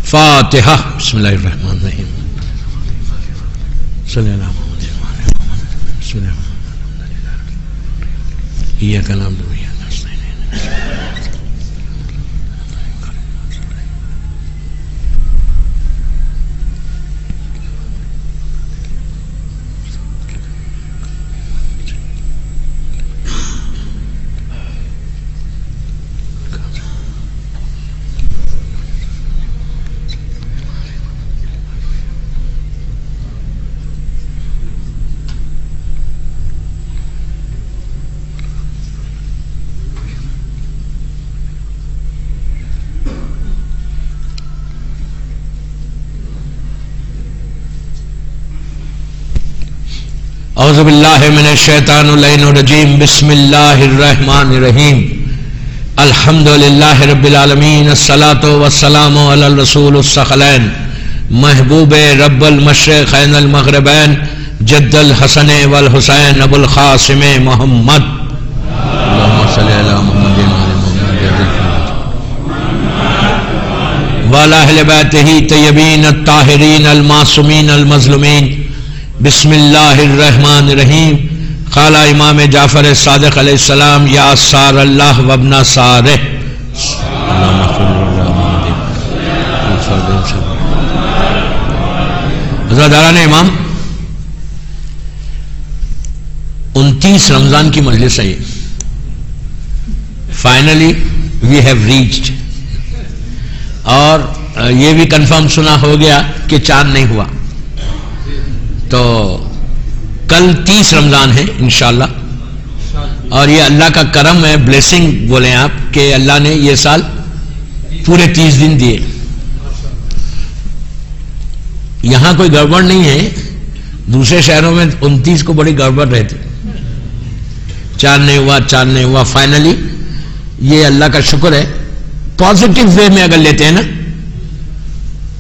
فاتحہ. بسم اللہ الرحمن الرحیم. صلی اللہ علیہ وسلم. بسم اللہ ایاک نعبد و ایاک نستعین. اعوذ باللہ من الشیطان اللعین الرجیم. بسم اللہ الرحمن الرحیم. الحمد للہ رب العالمین. الصلاة والسلام علی الرسول الثقلین محبوب رب المشرقین المغربین جد الحسن والحسین ابو القاسم محمد. اللہم صلی علی محمد وعلی اہل بیتہ طیبین الطاہرین المعصومین المظلومین. بسم اللہ الرحمن الرحیم. قال امام جعفر صادق علیہ السلام یا سار اللہ وابن سارہ. حضرت داران امام 29 رمضان کی مجلس ہے. Finally we have reached. اور یہ بھی کنفرم سنا ہو گیا کہ چاند نہیں ہوا. تو کل 30 رمضان ہے انشاءاللہ. اور یہ اللہ کا کرم ہے, بلیسنگ بولیں آپ, کہ اللہ نے یہ سال پورے 30 دن دیے. یہاں کوئی گڑبڑ نہیں ہے. دوسرے شہروں میں 29 کو بڑی گڑبڑ رہتی. چاند نہیں ہوا, چاند نہیں ہوا. فائنلی یہ اللہ کا شکر ہے. پازیٹو وے میں اگر لیتے ہیں نا,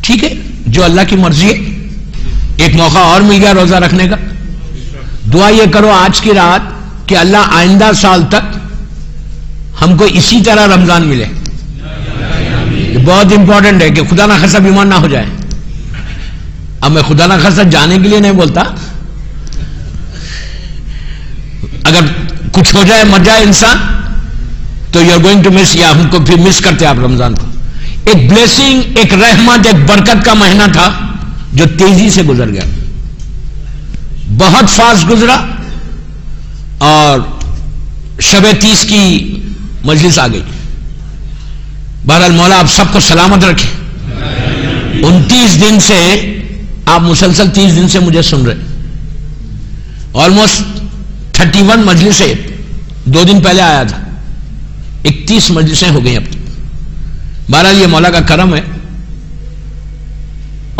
ٹھیک ہے, جو اللہ کی مرضی ہے. ایک موقع اور مل گیا روزہ رکھنے کا. دعا یہ کرو آج کی رات کہ اللہ آئندہ سال تک ہم کو اسی طرح رمضان ملے. یہ بہت امپورٹنٹ ہے کہ خدا نہ خاصہ بیمار نہ ہو جائے. اب میں خدا نہ خاصہ جانے کے لیے نہیں بولتا. اگر کچھ ہو جائے, مر جائے انسان, تو یو آر گوئنگ ٹو مس, یا ہم کو پھر مس کرتے آپ رمضان کو. ایک بلیسنگ, ایک رحمت, ایک برکت کا مہینہ تھا جو تیزی سے گزر گیا. بہت فاسٹ گزرا. اور شب 30 کی مجلس آ گئی. بہرحال مولا آپ سب کو سلامت رکھے. 29 دن سے آپ مسلسل 30 دن سے مجھے سن رہے. آلموسٹ 31 مجلسیں 2 دن پہلے آیا تھا. 31 مجلسیں ہو گئی اب تک. بہرحال یہ مولا کا کرم ہے.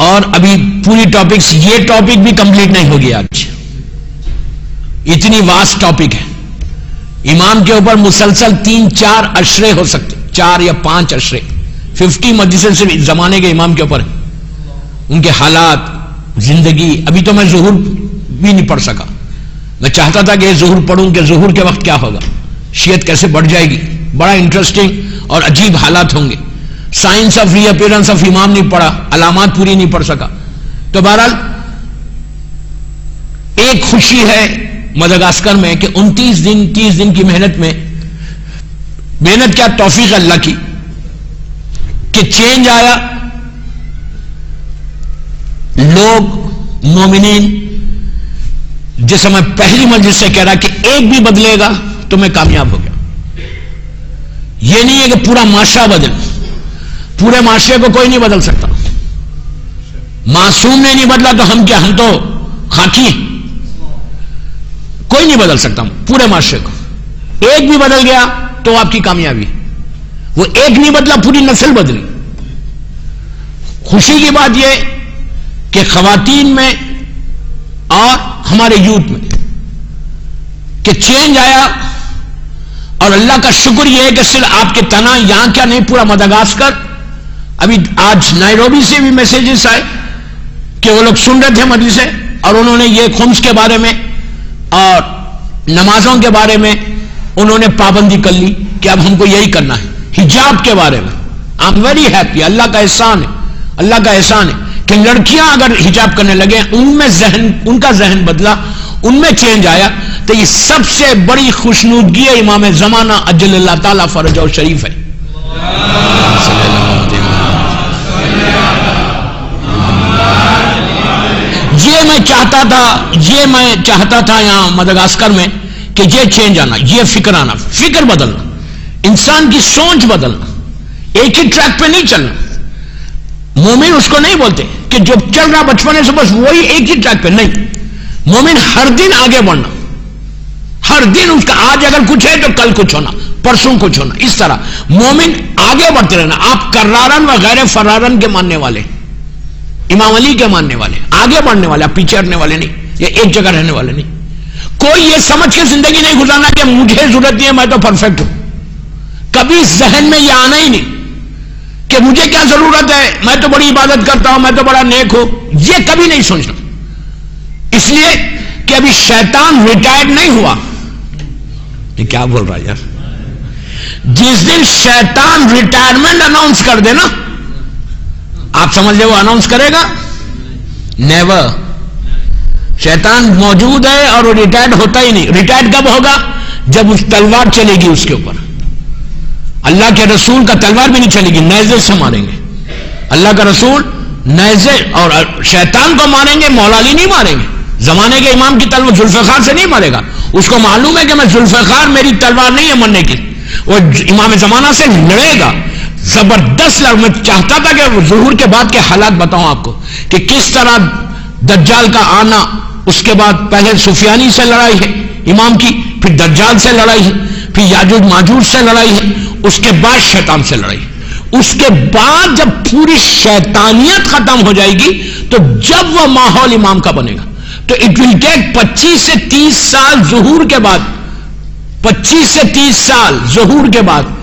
اور ابھی پوری ٹاپکس, یہ ٹاپک بھی کمپلیٹ نہیں ہوگی آج. اتنی واسٹ ٹاپک ہے. امام کے اوپر مسلسل 3-4 عشرے ہو سکتے, 4 یا 5 عشرے. 50 مجلسیں صرف زمانے کے امام کے اوپر ہیں. ان کے حالات, زندگی. ابھی تو میں ظہور بھی نہیں پڑھ سکا. میں چاہتا تھا کہ ظہور پڑھوں کہ ظہور کے وقت کیا ہوگا, شیعت کیسے بڑھ جائے گی. بڑا انٹرسٹنگ اور عجیب حالات ہوں گے. Signs of reappearance of امام نہیں پڑھا, علامات پوری نہیں پڑھ سکا. تو بہرحال ایک خوشی ہے مدغاسکر میں کہ 29 دن 30 دن کی محنت میں, محنت کیا, توفیق اللہ کی, کہ چینج آیا. لوگ مومنین, جیسے میں پہلی مجلس سے کہہ رہا کہ ایک بھی بدلے گا تو میں کامیاب ہو گیا. یہ نہیں ہے کہ پورا معاشرہ بدل. پورے معاشرے کو کوئی نہیں بدل سکتا. معصوم نے نہیں بدلا تو ہم کیا, ہم تو خاکی ہیں. کوئی نہیں بدل سکتا پورے معاشرے کو. ایک بھی بدل گیا تو آپ کی کامیابی. وہ ایک نہیں بدلا, پوری نسل بدلی. خوشی کی بات یہ کہ خواتین میں اور ہمارے یوتھ میں کہ چینج آیا. اور اللہ کا شکر یہ ہے کہ صرف آپ کے تنہا یہاں کیا نہیں, پورا مدغاسکر. ابھی آج نائروبی سے بھی میسیجز آئے کہ وہ لوگ سن رہے تھے مجلسیں, اور انہوں نے یہ خمس کے بارے میں اور نمازوں کے بارے میں انہوں نے پابندی کر لی کہ اب ہم کو یہی کرنا ہے. حجاب کے بارے میں آئی ایم ویری ہیپی. اللہ کا احسان ہے. اللہ کا احسان ہے کہ لڑکیاں اگر حجاب کرنے لگے ان کا ذہن بدلا، ان میں چینج آیا، تو یہ سب سے بڑی خوشنودگی ہے امام زمانہ اجل اللہ تعالیٰ فرجہ شریف ہے۔ یہ میں چاہتا تھا یہاں مدغاسکر میں کہ یہ چینج آنا، یہ فکر آنا، فکر بدلنا، انسان کی سوچ بدلنا، ایک ہی ٹریک پہ نہیں چلنا۔ مومن اس کو نہیں بولتے کہ جو چل رہا بچپنے سے بس وہی ایک ہی ٹریک پہ، نہیں، مومن ہر دن آگے بڑھنا، ہر دن اس کا آج اگر کچھ ہے تو کل کچھ ہونا، پرسوں کچھ ہونا، اس طرح مومن آگے بڑھتے رہنا۔ آپ کرارن و غیر فرارن کے ماننے والے، امام علی کے ماننے والے، آگے بڑھنے والے، پیچھے ہٹنے والے نہیں، یا ایک جگہ رہنے والے نہیں۔ کوئی یہ سمجھ کے زندگی نہیں گزارنا کہ مجھے ضرورت نہیں ہے، میں تو پرفیکٹ ہوں۔ کبھی ذہن میں یہ آنا ہی نہیں کہ مجھے کیا ضرورت ہے، میں تو بڑی عبادت کرتا ہوں، میں تو بڑا نیک ہوں، یہ کبھی نہیں سوچنا۔ اس لیے کہ ابھی شیطان ریٹائرڈ نہیں ہوا۔ یہ کیا بول رہا ہے یار؟ جس دن شیطان ریٹائرمنٹ اناؤنس کر دے نا، آپ سمجھ لیں وہ اناؤنس کرے گا؟ نیور۔ شیطان موجود ہے اور وہ ریٹائرڈ ہوتا ہی نہیں۔ ریٹائرڈ کب ہوگا؟ جب اس تلوار چلے گی اس کے اوپر۔ اللہ کے رسول کا تلوار بھی نہیں چلے گی، نیزے سے ماریں گے۔ اللہ کا رسول نیزے، اور شیطان کو ماریں گے، مولا علی نہیں ماریں گے۔ زمانے کے امام کی تلوار ذوالفقار سے نہیں مارے گا، اس کو معلوم ہے کہ میں ذوالفقار، میری تلوار نہیں ہے مرنے کی، وہ امام زمانہ سے لڑے گا، زبردست لڑ۔ میں چاہتا تھا کہ ظہور کے بعد کے حالات بتاؤں آپ کو کہ کس طرح دجال کا آنا، اس کے بعد پہلے سفیانی سے لڑائی ہے امام کی، پھر دجال سے لڑائی ہے، پھر یاجوج ماجوج سے لڑائی ہے، اس کے بعد شیطان سے لڑائی ہے۔ اس کے بعد جب پوری شیطانیت ختم ہو جائے گی تو جب وہ ماحول امام کا بنے گا، تو اٹ ول ٹیک 25 سے 30 سال ظہور کے بعد، 25 سے 30 سال ظہور کے بعد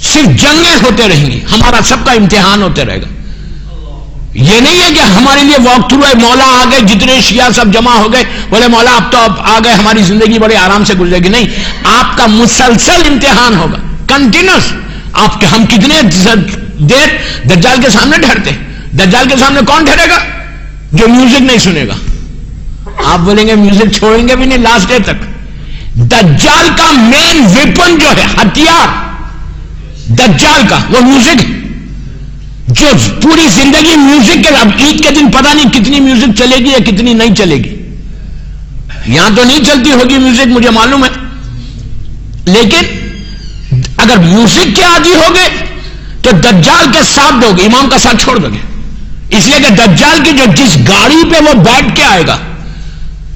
صرف جنگیں ہوتے رہیں گی، ہمارا سب کا امتحان ہوتے رہے گا۔ یہ نہیں ہے کہ ہمارے لیے واک تھرو ہے، مولا آ گئے، جتنے شیعہ سب جمع ہو گئے، بولے مولا اب تو اب آ گئے، ہماری زندگی بڑے آرام سے گزرے گی۔ نہیں، آپ کا مسلسل امتحان ہوگا، کنٹینیوس۔ آپ کے ہم کتنے دیر دجال کے سامنے ٹھہرتے؟ دجال کے سامنے کون ٹھہرے گا؟ جو میوزک نہیں سنے گا۔ آپ بولیں گے میوزک چھوڑیں گے بھی نہیں لاسٹ ڈے تک۔ دجال کا مین ویپن جو ہے، ہتھیار دجال کا، وہ میوزک ہے، جو پوری زندگی میوزک کے۔ اب عید کے دن پتہ نہیں کتنی میوزک چلے گی یا کتنی نہیں چلے گی، یہاں تو نہیں چلتی ہوگی میوزک، مجھے معلوم ہے، لیکن اگر میوزک کے عادی ہوگے تو دجال کے ساتھ دو گے، امام کا ساتھ چھوڑ دو گے۔ اس لیے کہ دجال کی جو جس گاڑی پہ وہ بیٹھ کے آئے گا،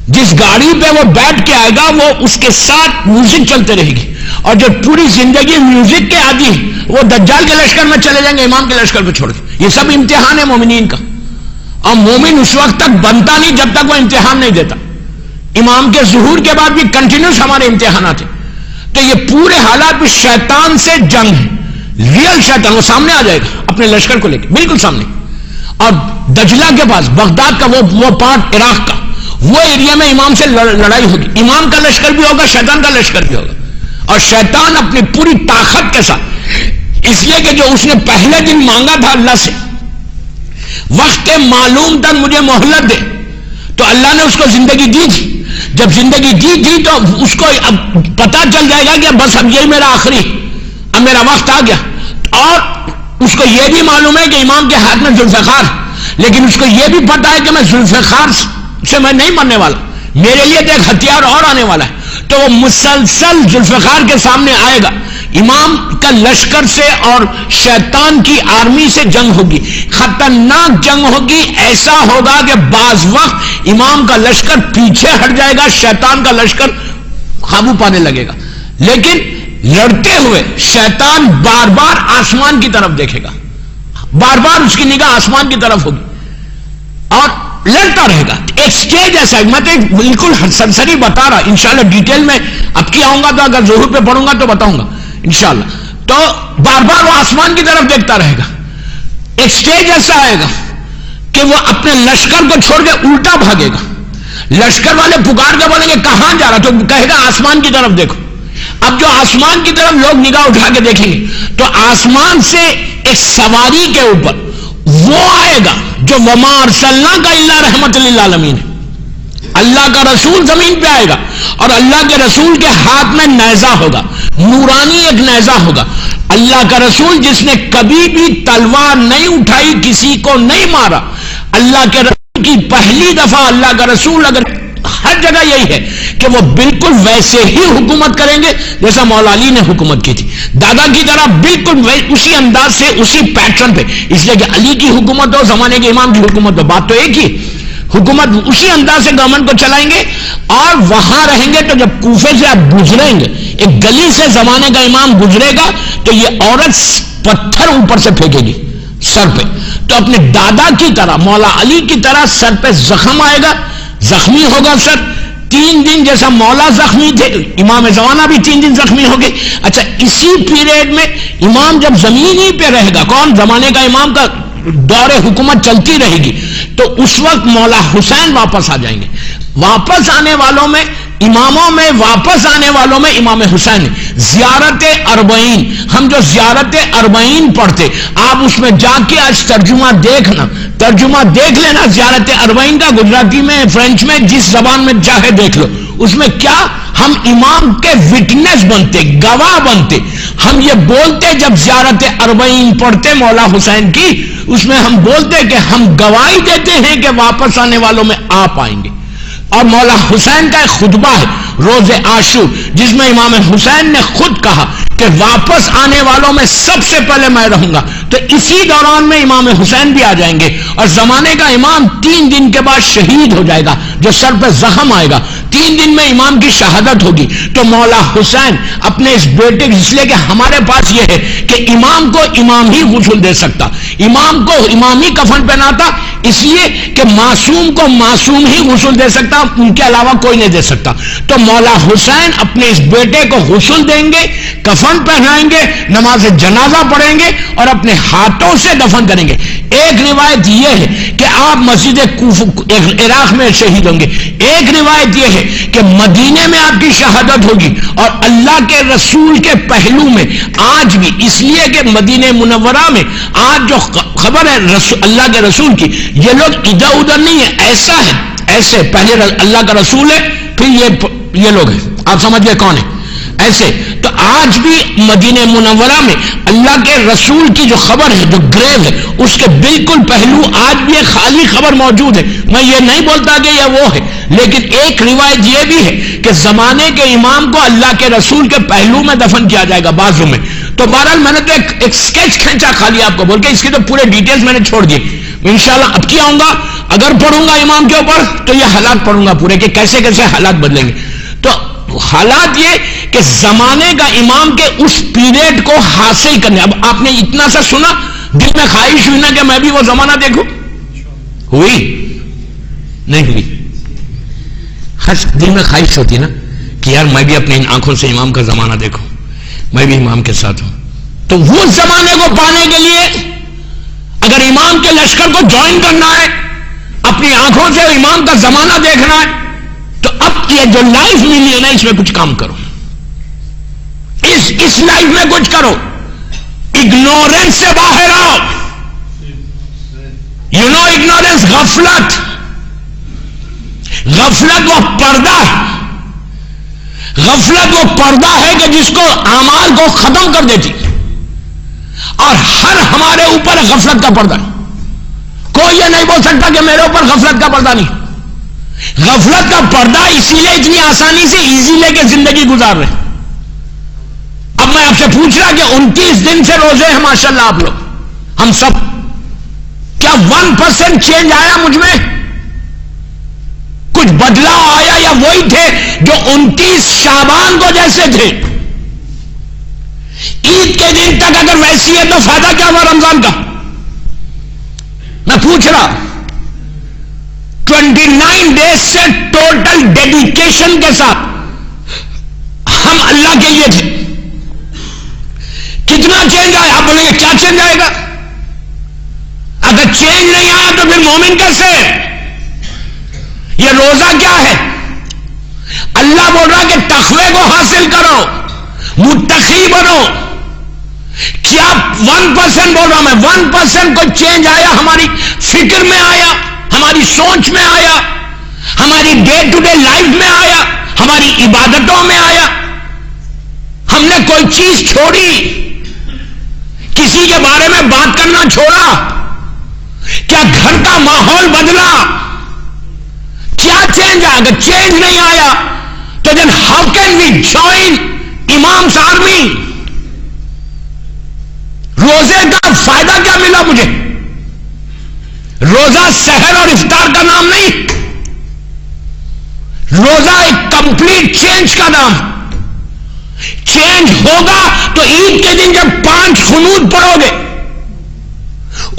جس گاڑی پہ وہ بیٹھ کے آئے گا، وہ اس کے ساتھ میوزک چلتے رہے گی، اور جو پوری زندگی میوزک کے عادی ہے وہ دجال کے لشکر میں چلے جائیں گے، امام کے لشکر پہ چھوڑ کے۔ یہ سب امتحان ہے مومنین کا، اور مومن اس وقت تک بنتا نہیں جب تک وہ امتحان نہیں دیتا۔ امام کے ظہور کے بعد بھی کنٹینیوس ہمارے امتحانات ہیں۔ تو یہ پورے حالات میں شیطان سے جنگ ہے، ریئل شیطان، وہ سامنے آ جائے گا اپنے لشکر کو لے کے، بالکل سامنے۔ اور دجلہ کے پاس بغداد کا وہ پارٹ، عراق کا وہ ایریا میں امام سے لڑائی ہوگی، امام کا لشکر بھی ہوگا، شیطان کا لشکر بھی ہوگا، اور شیطان اپنی پوری طاقت کے ساتھ، اس لیے کہ جو اس نے پہلے دن مانگا تھا اللہ سے، وقت معلوم تک مجھے مہلت دے، تو اللہ نے اس کو زندگی دی تھی۔ جب زندگی دی تھی تو اس کو اب پتا چل جائے گا کہ بس اب یہی میرا آخری، اب میرا وقت آ گیا، اور اس کو یہ بھی معلوم ہے کہ امام کے ہاتھ میں ذوالفقار، لیکن اس کو یہ بھی پتا ہے کہ میں ذوالفقار سے میں نہیں مرنے والا، میرے لیے تو ایک ہتھیار اور آنے والا ہے۔ تو وہ مسلسل ذوالفقار کے سامنے آئے گا، امام کا لشکر سے اور شیطان کی آرمی سے جنگ ہوگی، خطرناک جنگ ہوگی۔ ایسا ہوگا کہ بعض وقت امام کا لشکر پیچھے ہٹ جائے گا، شیطان کا لشکر قابو پانے لگے گا، لیکن لڑتے ہوئے شیطان بار بار آسمان کی طرف دیکھے گا، بار بار اس کی نگاہ آسمان کی طرف ہوگی اور لڑتا رہے گا۔ ایک سٹیج ایسا ہے، میں تو بالکل سرسری بتا رہا، انشاءاللہ ڈیٹیل میں اب کی آؤں گا تو اگر ظہور پہ پڑھوں گا تو بتاؤں گا انشاءاللہ۔ تو بار بار وہ آسمان کی طرف دیکھتا رہے گا۔ ایک سٹیج ایسا آئے گا کہ وہ اپنے لشکر کو چھوڑ کے الٹا بھاگے گا، لشکر والے پکار کے بولیں گے کہاں جا رہا، تو کہے گا آسمان کی طرف دیکھو۔ اب جو آسمان کی طرف لوگ نگاہ اٹھا کے دیکھیں گے تو آسمان سے ایک سواری کے اوپر وہ آئے گا کہ وما ارسلناک الا رحمۃ للعالمین ہے. اللہ کا رسول زمین پہ آئے گا اور اللہ کے رسول کے ہاتھ میں نیزہ ہوگا، نورانی ایک نیزہ ہوگا. اللہ کا رسول جس نے کبھی بھی تلوار نہیں اٹھائی، کسی کو نہیں مارا. اللہ کے رسول کی پہلی دفعہ اللہ کا رسول اگر ہر جگہ یہی ہے کہ وہ بالکل ویسے ہی حکومت کریں گے جیسا مولا علی نے حکومت کی تھی، دادا کی طرح بالکل اسی انداز سے، اسی پیٹرن پہ. اس لیے کہ علی کی حکومت ہو، زمانے کے امام کی حکومت ہو، بات تو ایک ہی. حکومت اسی انداز سے گورنمنٹ کو چلائیں گے اور وہاں رہیں گے. تو جب کوفے سے آپ گزریں گے، ایک گلی سے زمانے کا امام گزرے گا تو یہ عورت پتھر اوپر سے پھینکے گی سر پہ. تو اپنے دادا کی طرح، مولا علی کی طرح سر پہ زخم آئے گا، زخمی ہوگا سر. 3 دن جیسا مولا زخمی تھے، امام زمانہ بھی 3 دن زخمی ہو گئے. اچھا، اسی پیریڈ میں امام جب زمین ہی پہ رہے گا، کون؟ زمانے کا امام کا دور حکومت چلتی رہے گی، تو اس وقت مولا حسین واپس آ جائیں گے. واپس آنے والوں میں، اماموں میں واپس آنے والوں میں امام حسین. زیارت اربعین، ہم جو زیارت اربعین پڑھتے، آپ اس میں جا کے آج ترجمہ دیکھنا، ترجمہ دیکھ لینا زیارت اربعین کا، گجراتی میں، فرینچ میں، جس زبان میں چاہے دیکھ لو. اس میں کیا ہم امام کے وٹنس بنتے، گواہ بنتے. ہم یہ بولتے جب زیارت اربعین پڑھتے مولا حسین کی، اس میں ہم بولتے کہ ہم گواہی دیتے ہیں کہ واپس آنے والوں میں آپ آئیں گے. اور مولا حسین کا ایک خطبہ ہے روز عاشور، جس میں امام حسین نے خود کہا کہ واپس آنے والوں میں سب سے پہلے میں رہوں گا. تو اسی دوران میں امام حسین بھی آ جائیں گے اور زمانے کا امام 3 دن کے بعد شہید ہو جائے گا، جو سر پہ زخم آئے گا. 3 دن میں امام کی شہادت ہوگی. تو مولا حسین اپنے اس بیٹے، اس لیے کہ ہمارے پاس یہ ہے کہ امام کو امام ہی غسل دے سکتا، امام کو امام ہی کفن پہناتا، اس لیے کہ معصوم کو معصوم ہی غسل دے سکتا، ان کے علاوہ کوئی نہیں دے سکتا. تو مولا حسین اپنے اس بیٹے کو غسل دیں گے، کفن پہنائیں گے، نماز جنازہ پڑھیں گے اور اپنے ہاتھوں سے دفن کریں گے. ایک روایت یہ ہے کہ آپ مسجد عراق میں شہید ہوں گے. ایک روایت یہ ہے کہ مدینے میں آپ کی شہادت ہوگی. اور اللہ کے رسول کے پہلو میں آج بھی، اس لیے کہ مدینہ منورہ میں آج جو خبر ہے اللہ کے رسول کی، یہ لوگ ادھر ادھر نہیں ہے، ایسا ہے، ایسے پہلے اللہ کا رسول ہے، پھر یہ لوگ ہیں، آپ سمجھ گئے کون ہے، ایسے. تو آج بھی مدینہ منورہ میں اللہ کے رسول کی جو خبر ہے، جو گریو ہے، اس کے بالکل پہلو آج بھی ایک خالی خبر موجود ہے. میں یہ نہیں بولتا کہ یہ وہ ہے، لیکن ایک روایت یہ بھی ہے کہ زمانے کے امام کو اللہ کے رسول کے پہلو میں دفن کیا جائے گا، بازو میں. تو بہرحال میں نے تو ایک سکیچ کھینچا خالی آپ کو بول کے، اس کی تو پورے ڈیٹیلز میں نے چھوڑ دیے. انشاءاللہ اب کی آؤں گا، اگر پڑھوں گا امام کے اوپر تو یہ حالات پڑھوں گا پورے، کہ کیسے کیسے حالات بدلیں گے. تو حالات یہ کہ زمانے کا امام کے اس پیریڈ کو حاصل کرنے. اب آپ نے اتنا سا سنا، دل میں خواہش ہوئی نا کہ میں بھی وہ زمانہ دیکھوں؟ ہوئی؟ نہیں ہوئی. ہر دل میں خواہش ہوتی نا کہ یار میں بھی اپنی آنکھوں سے امام کا زمانہ دیکھوں، میں بھی امام کے ساتھ ہوں. تو وہ زمانے کو پانے کے لیے اگر امام کے لشکر کو جوائن کرنا ہے، اپنی آنکھوں سے امام کا زمانہ دیکھنا ہے، تو اب یہ جو لائف ملی ہے نا، اس میں کچھ کام کرو، اس لائف میں کچھ کرو. اگنورنس سے باہر آؤ. یو نو اگنورنس، غفلت. غفلت وہ پردہ ہے، غفلت وہ پردہ ہے کہ جس کو اعمال کو ختم کر دیتی. اور ہر ہمارے اوپر غفلت کا پردہ ہے. کوئی یہ نہیں بول سکتا کہ میرے اوپر غفلت کا پردہ نہیں. غفلت کا پردہ اسی لیے اتنی آسانی سے ایزی لے کے زندگی گزار رہے. اب میں آپ سے پوچھ رہا کہ 29 دن سے روزے ہیں ماشاءاللہ آپ لوگ، ہم سب، کیا 1% چینج آیا مجھ میں؟ کچھ بدلاؤ آیا یا وہی تھے جو 29 شعبان کو جیسے تھے؟ عید کے دن تک اگر ویسی ہے تو فائدہ کیا ہوا رمضان کا؟ میں پوچھ رہا. 29 ڈیز سے ٹوٹل ڈیڈیکیشن کے ساتھ ہم اللہ کے لیے تھے. کتنا چینج آیا؟ آپ بولیں گے کیا چینج آئے گا؟ اگر چینج نہیں آیا تو پھر مومن کیسے؟ یہ روزہ کیا ہے؟ اللہ بول رہا کہ تقوی کو حاصل کرو، متقی بنو. کیا 1% بول رہا میں، 1% کو چینج آیا ہماری فکر فکر میں آیا، ہماری سوچ میں آیا، ہماری ڈے ٹو ڈے لائف میں آیا، ہماری عبادتوں میں آیا؟ ہم نے کوئی چیز چھوڑی؟ کسی کے بارے میں بات کرنا چھوڑا؟ کیا گھر کا ماحول بدلا؟ کیا چینج آیا؟ اگر چینج نہیں آیا تو then how can we join امام's آرمی؟ روزے کا فائدہ کیا ملا مجھے؟ روزہ سحر اور افطار کا نام نہیں، روزہ ایک کمپلیٹ چینج کا نام۔ چینج ہوگا تو عید کے دن جب 5 قنوت پڑھو گے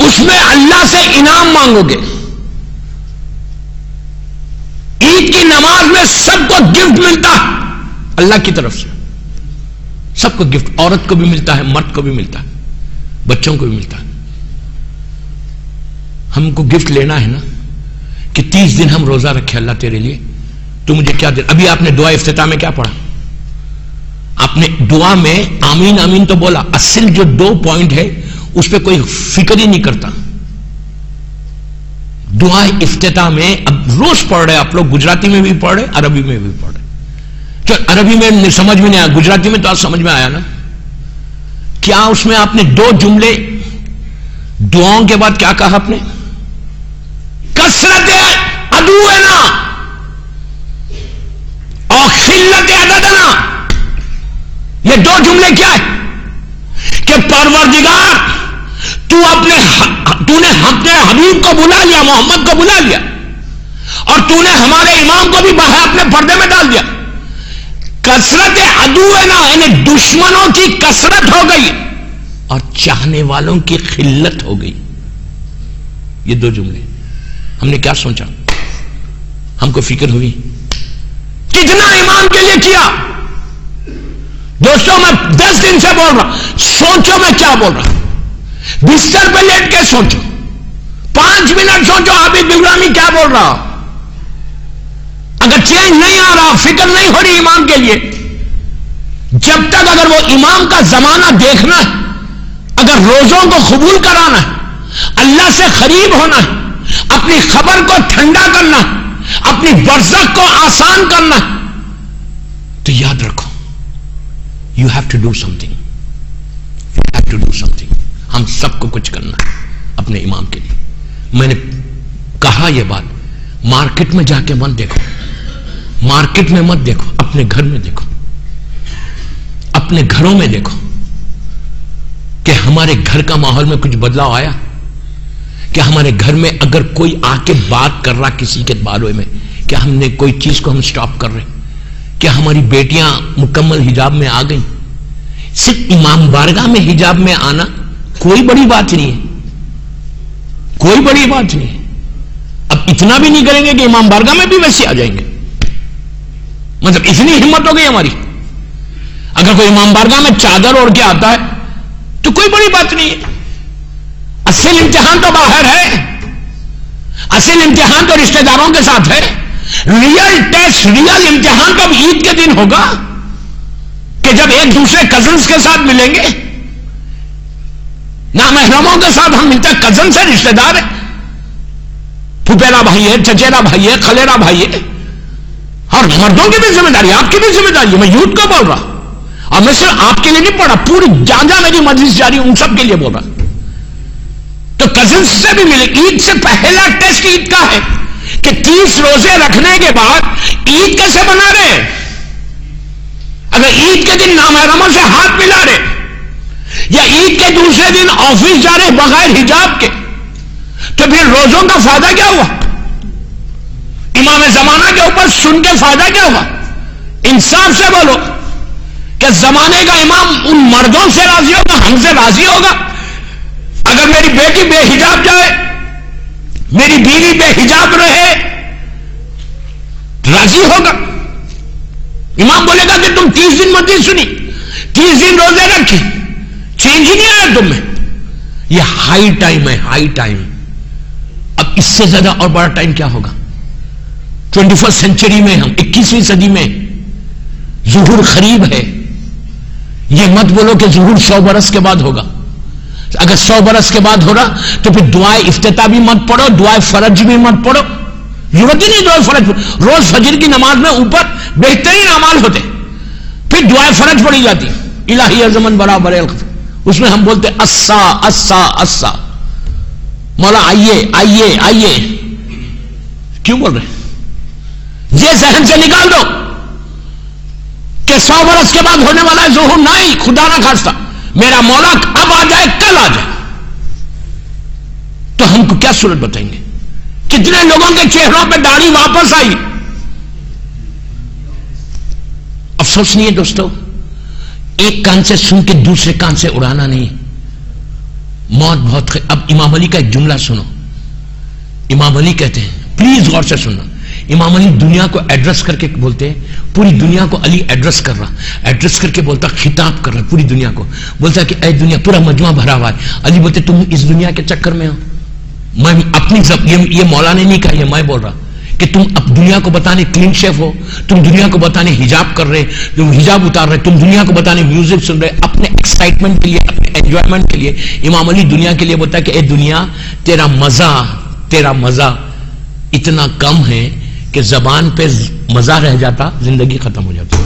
اس میں اللہ سے انعام مانگو گے۔ عید کی نماز میں سب کو گفٹ ملتا ہے اللہ کی طرف سے، سب کو گفٹ، عورت کو بھی ملتا ہے، مرد کو بھی ملتا ہے، بچوں کو بھی ملتا ہے۔ ہم کو گفٹ لینا ہے نا کہ 30 دن ہم روزہ رکھے اللہ تیرے لیے، تو مجھے کیا دے؟ ابھی آپ نے دعا افتتاح میں کیا پڑھا؟ آپ نے دعا میں آمین آمین تو بولا، اصل جو 2 پوائنٹ ہے اس پہ کوئی فکر ہی نہیں کرتا۔ دعا افتتاح میں اب روز پڑھ رہے آپ لوگ، گجراتی میں بھی پڑھ رہے، عربی میں بھی پڑھ رہے۔ جو عربی میں سمجھ میں نہیں آیا، گجراتی میں تو آج سمجھ میں آیا نا؟ کیا اس میں آپ نے 2 جملے دعاؤں کے بعد کیا کہا آپ نے؟ کثرت عدونا اور خلت عددنا، یہ 2 جملے کیا ہے کہ پروردگار تو نے اپنے حبیب کو بلا لیا، محمد کو بلا لیا، اور تو نے ہمارے امام کو بھی باہر اپنے پردے میں ڈال دیا۔ کثرت عدونا یعنی دشمنوں کی کثرت ہو گئی اور چاہنے والوں کی قلت ہو گئی۔ یہ 2 جملے ہم نے کیا سوچا؟ ہم کو فکر ہوئی کتنا امام کے لیے کیا؟ دوستوں میں 10 دن سے بول رہا، سوچو میں کیا بول رہا، بستر پہ لیٹ کے سوچو، 5 منٹ سوچو آپ بلرامی کیا بول رہا۔ اگر چینج نہیں آ رہا، فکر نہیں ہو رہی امام کے لیے، جب تک اگر وہ امام کا زمانہ دیکھنا ہے، اگر روزوں کو قبول کرانا ہے، اللہ سے قریب ہونا ہے، اپنی خبر کو ٹھنڈا کرنا ہے، اپنی برزخ کو آسان کرنا ہے، تو یاد رکھو you have to do something, you have to do something۔ ہم سب کو کچھ کرنا ہے اپنے امام کے لیے۔ میں نے کہا یہ بات، مارکیٹ میں جا کے مت دیکھو، مارکیٹ میں مت دیکھو، اپنے گھر میں دیکھو، اپنے گھروں میں دیکھو کہ ہمارے گھر کا ماحول میں کچھ بدلاؤ آیا؟ کہ ہمارے گھر میں اگر کوئی آ کے بات کر رہا کسی کے بارے میں، کہ ہم نے کوئی چیز کو ہم سٹاپ کر رہے؟ کہ ہماری بیٹیاں مکمل حجاب میں آ گئیں؟ صرف امام بارگاہ میں حجاب میں آنا کوئی بڑی بات نہیں ہے، کوئی بڑی بات نہیں ہے۔ اب اتنا بھی نہیں کریں گے کہ امام بارگاہ میں بھی ویسے آ جائیں گے، مطلب اتنی ہمت ہو گئی ہماری۔ اگر کوئی امام بارگاہ میں چادر اوڑھ کے آتا ہے تو کوئی بڑی بات نہیں ہے۔ اصل امتحان تو باہر ہے، اصل امتحان تو رشتہ داروں کے ساتھ ہے۔ ریئل ٹیسٹ، ریئل امتحان کب؟ عید کے دن ہوگا، کہ جب ایک دوسرے کزنز کے ساتھ ملیں گے، نامحرموں کے ساتھ ہم ملتے ہیں، کزن سے رشتہ دار ہے، پھپھیرا بھائی ہے، چچیرا بھائی ہے، خلیرا بھائی ہے، اور مردوں کی بھی ذمہ داری، آپ کی بھی ذمہ داری ہے۔ میں یوتھ کو بول رہا، اور میں صرف آپ کے لیے نہیں پڑھ رہا، پوری جہاں میری مجلس جاری ان سب کے لیے بول رہا۔ تو کزنز سے بھی ملے۔ عید سے پہلا ٹیسٹ عید کا ہے کہ 30 روزے رکھنے کے بعد عید کیسے بنا رہے؟ اگر عید کے دن نامحرموں سے ہاتھ ملا رہے، یا عید کے دوسرے دن آفس جا رہے بغیر حجاب کے، تو پھر روزوں کا فائدہ کیا ہوا؟ امام زمانہ کے اوپر سن کے فائدہ کیا ہوا؟ انصاف سے بولو کہ زمانے کا امام ان مردوں سے راضی ہوگا، ہم سے راضی ہوگا؟ اگر میری بیٹی بے حجاب جائے، میری بیوی بے حجاب رہے، راضی ہوگا؟ امام بولے گا کہ تم 30 دن مت سنی، 30 دن روزے رکھے، چینج ہی نہیں آیا تم میں۔ یہ ہائی ٹائم ہے، ہائی ٹائم۔ اب اس سے زیادہ اور بڑا ٹائم کیا ہوگا؟ 21 سینچری میں ہم، 21ویں صدی میں ظہور قریب ہے۔ یہ مت بولو کہ ظہور 100 برس کے بعد ہوگا، اگر 100 برس کے بعد ہو رہا تو پھر دعائے افتتاح بھی مت پڑھو, دعائے فرج بھی مت پڑھو, ضرورت ہی نہیں دعائے فرج. روز فجر کی نماز میں اوپر بہترین اعمال ہوتے, پھر دعائے فرج پڑھی جاتی, الہی ازمن برابر الخط, اس میں ہم بولتے اسا اسا اسا, مولا آئیے آئیے آئیے. کیوں بول رہے؟ یہ ذہن سے نکال دو کہ 100 برس کے بعد ہونے والا ہے ظہور. نہیں, خدا نہ خواستہ میرا مولا اب آ جائے, کل آ جائے, تو ہم کو کیا صورت بتائیں گے؟ کتنے لوگوں کے چہروں پہ داڑھی واپس آئی. افسوس نہیں ہے دوستو, ایک کان سے سن کے دوسرے کان سے اڑانا نہیں. موت بہت اب امام علی کا ایک جملہ سنو. امام علی کہتے ہیں, پلیز غور سے سننا, امام علی دنیا کو ایڈریس کر کے بولتے ہیں, پوری دنیا کو علی ایڈریس کر رہا, ایڈریس کر کے بولتا, خطاب کر رہا پوری دنیا کو, بولتا کہ اے دنیا, پورا مجمع بھرا ہوا ہے. علی بولتے تم اس دنیا کے چکر میں ہو, میں اپنی یہ مولا نے نہیں کہا, یہ میں بول رہا کہ تم اب دنیا کو بتانے کلین شیف ہو, تم دنیا کو بتانے حجاب کر رہے, تم حجاب اتار رہے, تم دنیا کو بتانے میوزک سن رہے, اپنے ایکسائٹمنٹ کے لیے, اپنے انجوائمنٹ کے لیے. امام علی دنیا کے لیے بولتا ہے کہ اے دنیا, تیرا مزہ اتنا کم ہے کہ زبان پہ مزہ رہ جاتا, زندگی ختم ہو جاتی.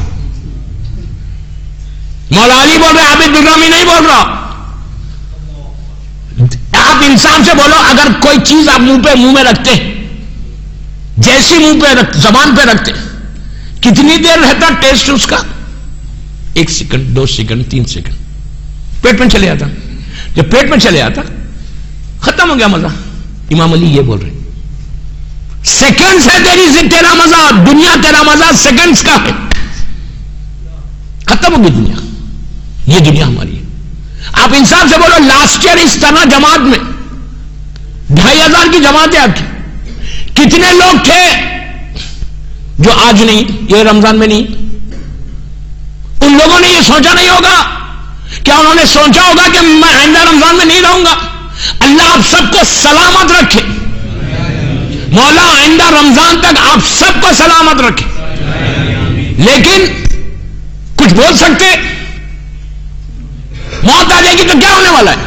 مولا علی بول رہے, عابد درمی نہیں بول رہا. آپ انسان سے بولو, اگر کوئی چیز آپ منہ میں رکھتے ہیں, جیسی منہ پہ زبان پہ رکھتے, کتنی دیر رہتا ٹیسٹ اس کا؟ 1 سیکنڈ, 2 سیکنڈ, 3 سیکنڈ, پیٹ میں چلے آتا. جب پیٹ میں چلے آتا ختم ہو گیا مزہ. امام علی یہ بول رہے, سیکنڈ ہے تیرا مزہ, دنیا تیرا مزہ سیکنڈز کا ہے, ختم ہوگی دنیا. یہ دنیا ہماری ہے. آپ انسان سے بولو, لاسٹ ایئر اس طرح جماعت میں 2500 کی جماعت ہے آپ کی, کتنے لوگ تھے جو آج نہیں, یہ رمضان میں نہیں؟ ان لوگوں نے یہ سوچا نہیں ہوگا, کیا انہوں نے سوچا ہوگا کہ میں آئندہ رمضان میں نہیں رہوں گا؟ اللہ آپ سب کو سلامت رکھے, مولا آئندہ رمضان تک آپ سب کو سلامت رکھے. لیکن کچھ بول سکتے؟ موت آ جائے گی تو کیا ہونے والا ہے؟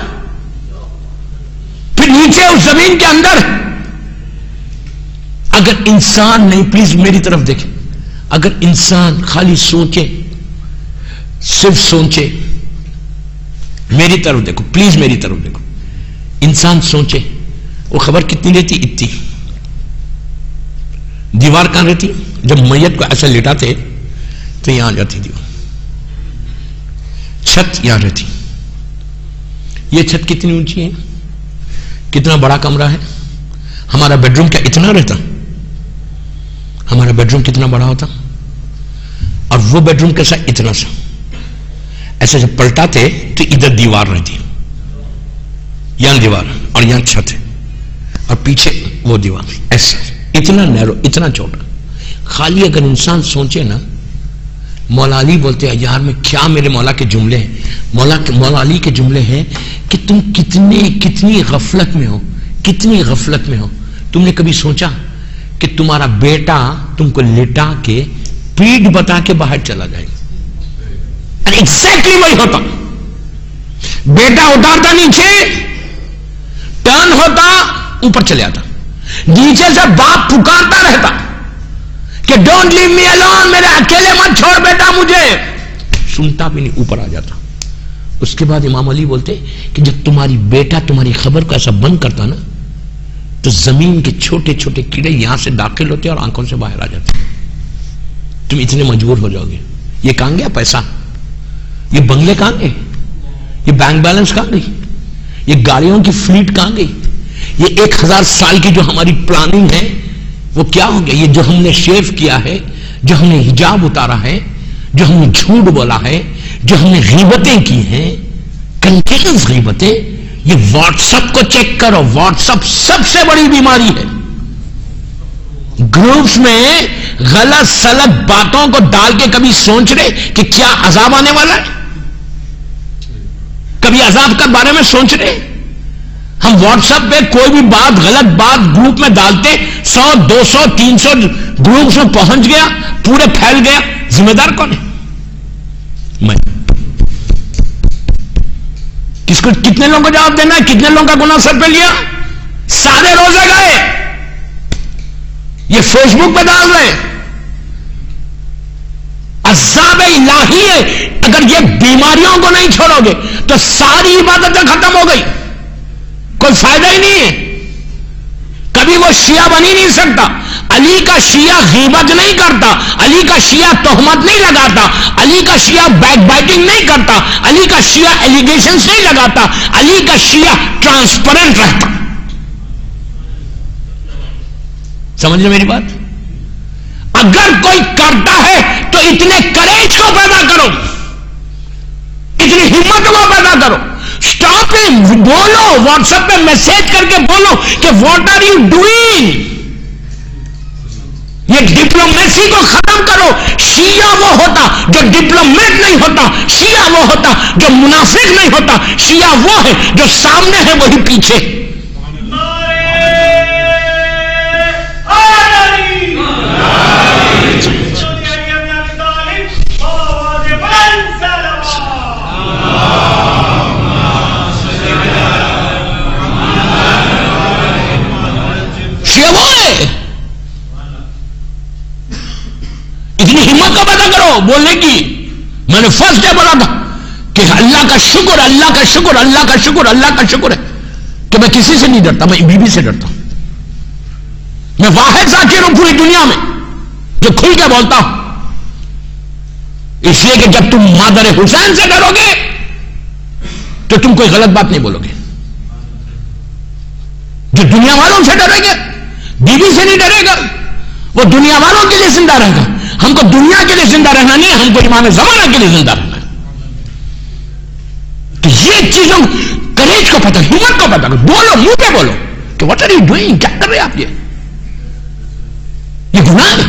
پھر نیچے اس زمین کے اندر اگر انسان نہیں, پلیز میری طرف دیکھیں, اگر انسان خالی سوچے, صرف سوچے, میری طرف دیکھو پلیز, میری طرف دیکھو, انسان سوچے, وہ خبر کتنی رہتی؟ اتنی. دیوار کہاں رہتی؟ جب میت کو ایسا لٹاتے تو یہاں آ جاتی دیوار. چھت یہاں رہتی. یہ چھت کتنی اونچی ہے؟ کتنا بڑا کمرہ ہے ہمارا؟ بیڈ روم کیا اتنا رہتا؟ ہمارا بیڈ روم کتنا بڑا ہوتا؟ اور وہ بیڈ روم کیسا؟ اتنا سا. ایسے جب پلٹاتے تو ادھر دیوار رہتی, یہاں دیوار اور یہاں چھت ہے, اور پیچھے وہ دیوار, ایسا اتنا نیرو, اتنا چھوٹا. خالی اگر انسان سوچے نا, مولا علی بولتے ہیں یار میں کیا, میرے مولا کے جملے ہیں, مولا علی کے جملے ہیں کہ تم کتنی غفلت میں ہو, کتنی غفلت میں ہو. تم نے کبھی سوچا کہ تمہارا بیٹا تم کو لٹا کے پیٹ بتا کے باہر چلا جائے گا؟ ایگزیکٹلی وہی ہوتا. بیٹا اتارتا نیچے, ٹرن ہوتا, اوپر چلے آتا, نیچے سے باپ پکارتا رہتا کہ ڈونٹ لیو می الون, میرے اکیلے مت چھوڑ بیٹا مجھے, سنتا بھی نہیں, اوپر آ جاتا. اس کے بعد امام علی بولتے کہ جب تمہاری بیٹا تمہاری خبر کو ایسا بند کرتا نا, تو زمین کے چھوٹے چھوٹے کیڑے یہاں سے داخل ہوتے اور آنکھوں سے باہر آ جاتے. تم اتنے مجبور ہو جاؤ گے. یہ کہاں گیا پیسہ؟ یہ بنگلے کہاں گئے؟ یہ بینک بیلنس کہاں گئی؟ یہ گاڑیوں کی فلیٹ کہاں گئی؟ یہ 1000 سال کی جو ہماری پلاننگ ہے وہ کیا ہو گیا؟ یہ جو ہم نے شیو کیا ہے, جو ہم نے حجاب اتارا ہے, جو ہم نے جھوٹ بولا ہے, جو ہم نے غیبتیں کی ہیں, کنٹینیوس غیبتیں. یہ واٹس ایپ کو چیک کرو, واٹس ایپ سب سے بڑی بیماری ہے. گروپس میں غلط سلط باتوں کو ڈال کے کبھی سوچ رہے کہ کیا عذاب آنے والا ہے؟ کبھی عذاب کے بارے میں سوچ رہے؟ ہم واٹس ایپ پہ کوئی بھی بات, غلط بات گروپ میں ڈالتے, 100 200 300 گروپس میں پہنچ گیا, پورے پھیل گیا, ذمہ دار کون ہے؟ میں. کس کو کتنے لوگوں کو جواب دینا ہے؟ کتنے لوگوں کا گناہ سر پہ لیا؟ سارے روزے گئے، یہ فیس بک پہ ڈال رہے، عذاب الہی ہے۔ اگر یہ بیماریوں کو نہیں چھوڑو گے تو ساری عبادتیں ختم ہو گئی، کوئی فائدہ ہی نہیں ہے۔ کبھی وہ شیعہ بن ہی نہیں سکتا۔ علی کا شیعہ غیبت نہیں کرتا، علی کا شیعہ تہمت نہیں لگاتا، علی کا شیعہ بیک بائٹنگ نہیں کرتا، علی کا شیعہ ایلیگیشنز نہیں لگاتا، علی کا شیعہ ٹرانسپیرنٹ رہتا۔ سمجھ لو میری بات؟ اگر کوئی کرتا ہے تو اتنے کریج کو پیدا کرو، اتنی ہمت کو پیدا کرو۔ اسٹاپ بولو، واٹس ایپ پہ میسج کر کے بولو کہ واٹ آر یو ڈوئنگ۔ یہ ڈپلومیسی کو ختم کرو۔ شیعہ وہ ہوتا جو ڈپلومیٹ نہیں ہوتا، شیعہ وہ ہوتا جو منافق نہیں ہوتا، شیعہ وہ ہے جو سامنے ہے وہی پیچھے۔ اتنی ہمت کا پیدا کرو بولنے کی۔ میں نے فرسٹ ڈے بولا تھا کہ اللہ کا شکر، اللہ کا شکر، اللہ کا شکر، اللہ کا شکر ہے کہ میں کسی سے نہیں ڈرتا، میں بیوی سے ڈرتا ہوں۔ میں واحد ذاکر ہوں پوری دنیا میں جو کھل کے بولتا ہوں، اس لیے کہ جب تم مادر حسین سے ڈرو گے تو تم کوئی غلط بات نہیں بولو گے۔ جو دنیا والوں سے ڈرے گا، بیوی سے نہیں ڈرے گا، وہ دنیا والوں کے لیے زندہ رہے گا۔ ہم کو دنیا کے لیے زندہ رہنا نہیں، ہم کو امام زمانہ کے لیے زندہ رہنا ہے۔ تو یہ چیزوں کریج کو پتہ، ہمت کو پتہ، بولو، منہ پہ بولو کہ واٹ آر یو ڈوئنگ، کیا کر رہے آپ؟ یہ گناہ ہے۔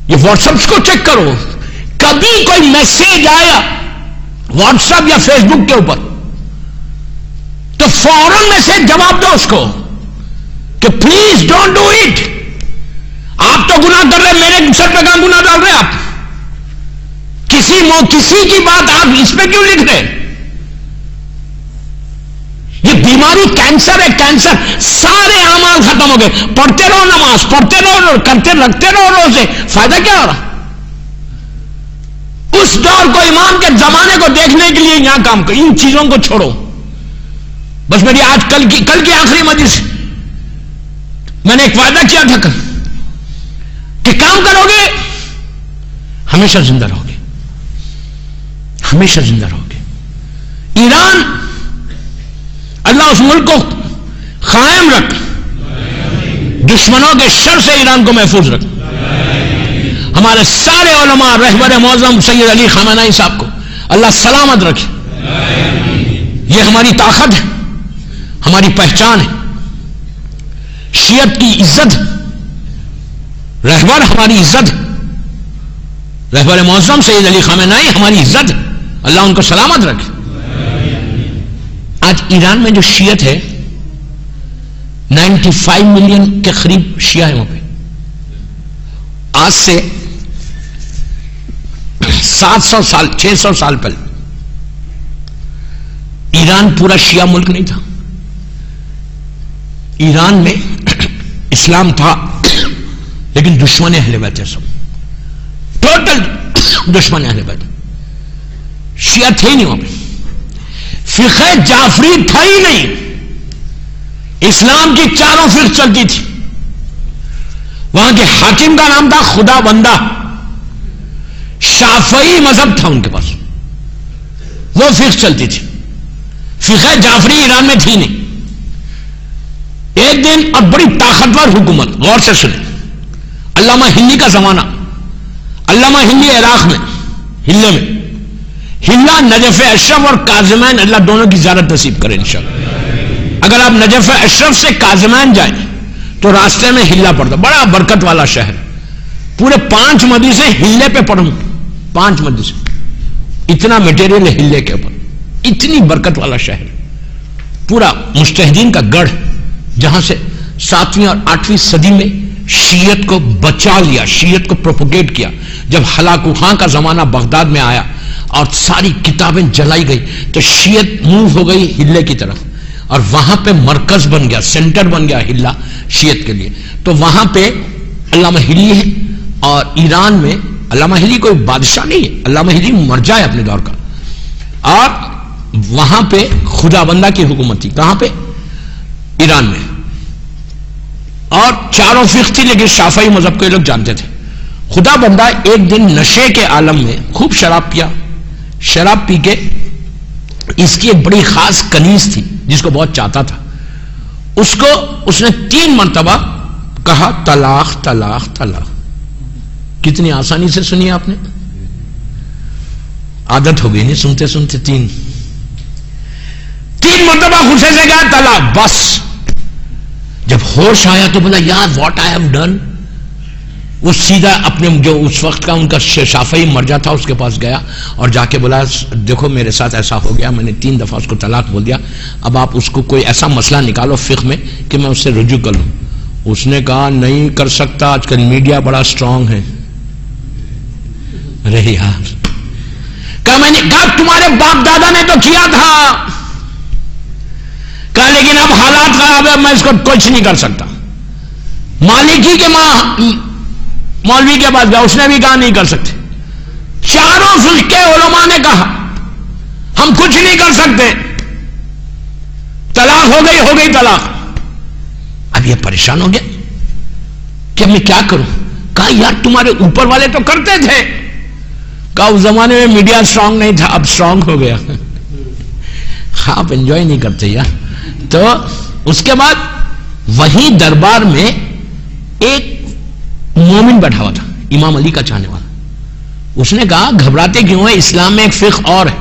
یہ واٹس ایپ کو چیک کرو، کبھی کوئی میسج آیا واٹس ایپ یا فیس بک کے اوپر تو فوراً میسج جواب دو اس کو کہ پلیز ڈونٹ ڈو اٹ۔ آپ تو گناہ کر رہے، میرے سر پہ کہاں گناہ ڈال رہے آپ؟ کسی کی بات آپ اس پہ کیوں لکھ رہے؟ یہ بیماری کینسر ہے، کینسر۔ سارے اعمال ختم ہو گئے، پڑھتے رہو نماز، پڑھتے رہو، کرتے رکھتے رہو روزے، فائدہ کیا ہو رہا؟ اس دور کو، امام کے زمانے کو دیکھنے کے لیے یہاں کام کرو، ان چیزوں کو چھوڑو۔ بس میری آج کل کی آخری مجلس، میں نے ایک وعدہ کیا تھا کل کہ کام کرو گے ہمیشہ زندہ رہو گے، ہمیشہ زندہ رہو گے۔ ایران، اللہ اس ملک کو قائم رکھ، دشمنوں کے شر سے ایران کو محفوظ رکھ۔ ہمارے سارے علماء، رہبر معظم سید علی خامنہئی صاحب کو اللہ سلامت رکھے۔ یہ ہماری طاقت ہے، ہماری پہچان ہے، شیعت کی عزت، رہبر ہماری عزت، رہبر معظم سید علی خامنہئی ہماری عزت، اللہ ان کو سلامت رکھے۔ آج ایران میں جو شیعت ہے 95 ملین کے قریب شیعہ ہے وہاں پہ۔ آج سے 700 سال 600 سال پہلے ایران پورا شیعہ ملک نہیں تھا۔ ایران میں اسلام تھا لیکن دشمن اہل بیت ہے، سب ٹوٹل دشمن اہل بیت، شیعہ تھے ہی نہیں وہاں پہ، فقہ جعفری تھا ہی نہیں۔ اسلام کی چاروں فقہ چلتی تھی، وہاں کے حاکم کا نام تھا خدا بندہ، شافعی مذہب تھا ان کے پاس، وہ فقہ چلتی تھی، فقہ جعفری ایران میں تھی نہیں۔ ایک دن اب بڑی طاقتور حکومت، غور سے سنیں، علامہ ہلی کا زمانہ، علامہ ہلی عراق میں، ہلے میں، ہلا نجف اشرف اور کاظمین، اللہ دونوں کی زیارت نصیب کرے انشاءاللہ۔ اگر آپ نجف اشرف سے کاظمین جائیں تو راستے میں ہلا پڑتا، بڑا برکت والا شہر، پورے 5 مدرسے ہلے پہ پڑھوں، 5 مدرسے، اتنا مٹیریل ہلے کے اوپر، اتنی برکت والا شہر، پورا مجتہدین کا گڑھ، جہاں سے 7ویں اور 8ویں صدی میں شیعت کو بچا لیا، شیعت کو پروپوگیٹ کیا۔ جب ہلاکو خان کا زمانہ بغداد میں آیا اور ساری کتابیں جلائی گئی تو شیعت موو ہو گئی ہلے کی طرف، اور وہاں پہ مرکز بن گیا، سینٹر بن گیا ہلہ شیعت کے لیے. تو وہاں پہ علامہ ہلی ہے، اور ایران میں علامہ ہلی کوئی بادشاہ نہیں ہے، علامہ ہلی مرجع ہے اپنے دور کا، اور وہاں پہ خدا بندہ کی حکومت تھی. کہاں پہ؟ ایران میں. اور چاروں فقہ تھی، لیکن شافعی مذہب کو یہ لوگ جانتے تھے. خدا بندہ ایک دن نشے کے عالم میں خوب شراب پیا. شراب پی کے اس کی ایک بڑی خاص کنیز تھی جس کو بہت چاہتا تھا، اس نے 3 مرتبہ کہا طلاق طلاق طلاق. کتنی آسانی سے سنی آپ نے، عادت ہو گئی نہیں سنتے سنتے. 3 مرتبہ غصے سے کہا طلاق. بس جب ہوش آیا تو بولا یار واٹ آئی ہیو ڈن. وہ سیدھا اپنے جو اس وقت کا ان کا شافعی مرجع تھا اس کے پاس گیا اور جا کے بولا دیکھو میرے ساتھ ایسا ہو گیا، میں نے 3 دفعہ اس کو طلاق بول دیا، اب آپ اس کو کوئی ایسا مسئلہ نکالو فقہ میں کہ میں اس سے رجوع کر لوں. اس نے کہا نہیں کر سکتا، آج کل میڈیا بڑا سٹرونگ ہے. ارے یار، کہا میں نے کہا تمہارے باپ دادا نے تو کیا تھا. کہا لیکن اب حالات خراب ہے، میں اس کو کچھ نہیں کر سکتا. مالکی کے مولوی کے پاس گیا، اس نے بھی کہا نہیں کر سکتے. چاروں فقہ کے علماء نے کہا ہم کچھ نہیں کر سکتے، طلاق ہو گئی طلاق. اب یہ پریشان ہو گیا کہ میں کیا کروں. کہا یار تمہارے اوپر والے تو کرتے تھے. کہا اس زمانے میں میڈیا سٹرونگ نہیں تھا، اب سٹرونگ ہو گیا. آپ انجوائے نہیں کرتے یار. تو اس کے بعد وہی دربار میں ایک مومن بیٹھا ہوا تھا، امام علی کا چاہنے والا. اس نے کہا گھبراتے کیوں ہیں، اسلام میں ایک فقہ اور ہے.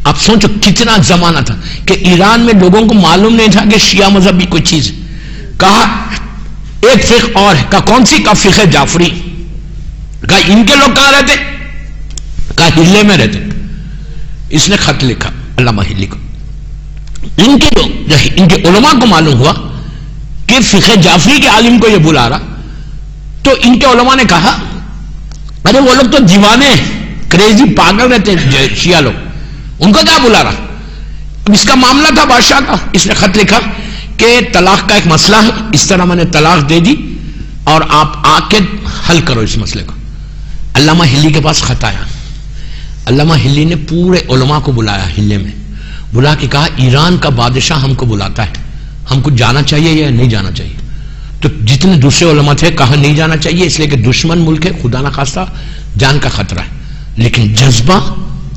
اب سوچو کتنا زمانہ تھا کہ ایران میں لوگوں کو معلوم نہیں تھا کہ شیعہ مذہب بھی کوئی چیز ہے. کہا ایک فقہ اور ہے. کہا کون سی؟ کا فقہ جعفری. کہا ان کے لوگ کہاں رہتے؟ کہا ہلے میں رہتے. اس نے خط لکھا علامہ ہلی کو. ان کے لوگ ان کے علماء کو معلوم ہوا کہ فقہ جعفری کے عالم کو یہ بلا رہا، تو ان کے علماء نے کہا ارے وہ لوگ تو دیوانے کریزی پاگل رہتے شیعہ لوگ، ان کو کیا بلا رہا. اب اس کا معاملہ تھا بادشاہ کا. اس نے خط لکھا کہ طلاق کا ایک مسئلہ ہے، اس طرح میں نے طلاق دے دی اور آپ آ کے حل کرو اس مسئلے کو. علامہ ہلی کے پاس خط آیا. علامہ ہلی نے پورے علماء کو بلایا، ہلے میں بلا کے کہا ایران کا بادشاہ ہم کو بلاتا ہے، ہم کو جانا چاہیے یا نہیں جانا چاہیے. تو جتنے دوسرے علماء تھے کہا نہیں جانا چاہیے، اس لیے کہ دشمن ملک ہے، خدا نہ خواستہ جان کا خطرہ ہے. لیکن جذبہ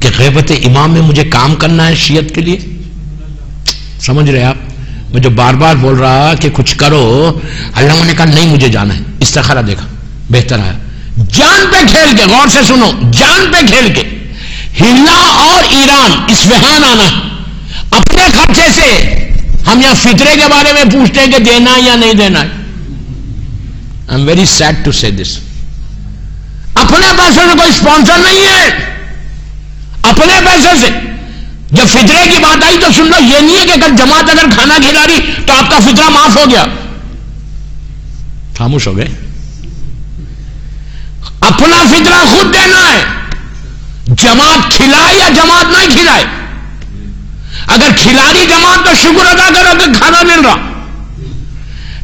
کہ غیبت امام میں مجھے کام کرنا ہے شیعت کے لیے، سمجھ رہے آپ؟ میں جو بار بار بول رہا کہ کچھ کرو، علامہ نے کہا نہیں مجھے جانا ہے. استخارہ دیکھا بہتر آیا. جان پہ کھیل کے، غور سے سنو، جان پہ کھیل کے ہلا اور ایران اصفہان آنا اپنے خرچے سے. ہم یہاں فطرے کے بارے میں پوچھتے ہیں کہ دینا یا نہیں دینا ہے. I am very sad to say this. اپنے پیسے سے کوئی اسپانسر نہیں ہے، اپنے پیسے سے. جب فطرے کی بات آئی تو سن لو، یہ نہیں ہے کہ اگر جماعت اگر کھانا کھلا رہی تو آپ کا فطرہ معاف ہو گیا. خاموش ہو گئے. اپنا فطرہ خود دینا ہے. جماعت کھلائے یا جماعت نہیں کھلائے، اگر کھلا رہی جماعت تو شکر ادا کرو کہ کھانا مل رہا.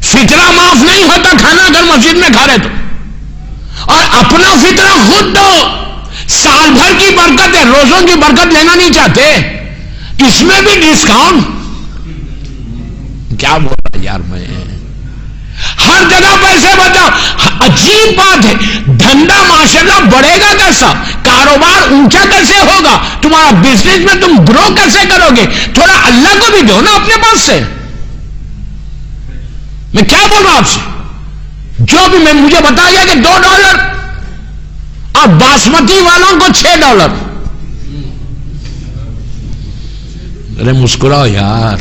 فطرہ معاف نہیں ہوتا کھانا اگر مسجد میں کھا رہے تو. اور اپنا فطرہ خود دو. سال بھر کی برکت ہے، روزوں کی برکت لینا نہیں چاہتے، اس میں بھی ڈسکاؤنٹ. کیا بول رہا یار میں، ہر جگہ پیسے بچاؤ. عجیب بات ہے، دھندا ماشاءاللہ بڑھے گا کیسا، کاروبار اونچا کیسے ہوگا، تمہارا بزنس میں تم گرو کیسے کرو گے. تھوڑا اللہ کو بھی دو نا اپنے پاس سے. میں کیا بول رہا ہوں آپ سے، جو بھی میں مجھے بتایا کہ $2 اور باسمتی والوں کو $6. ارے مسکراؤ یار.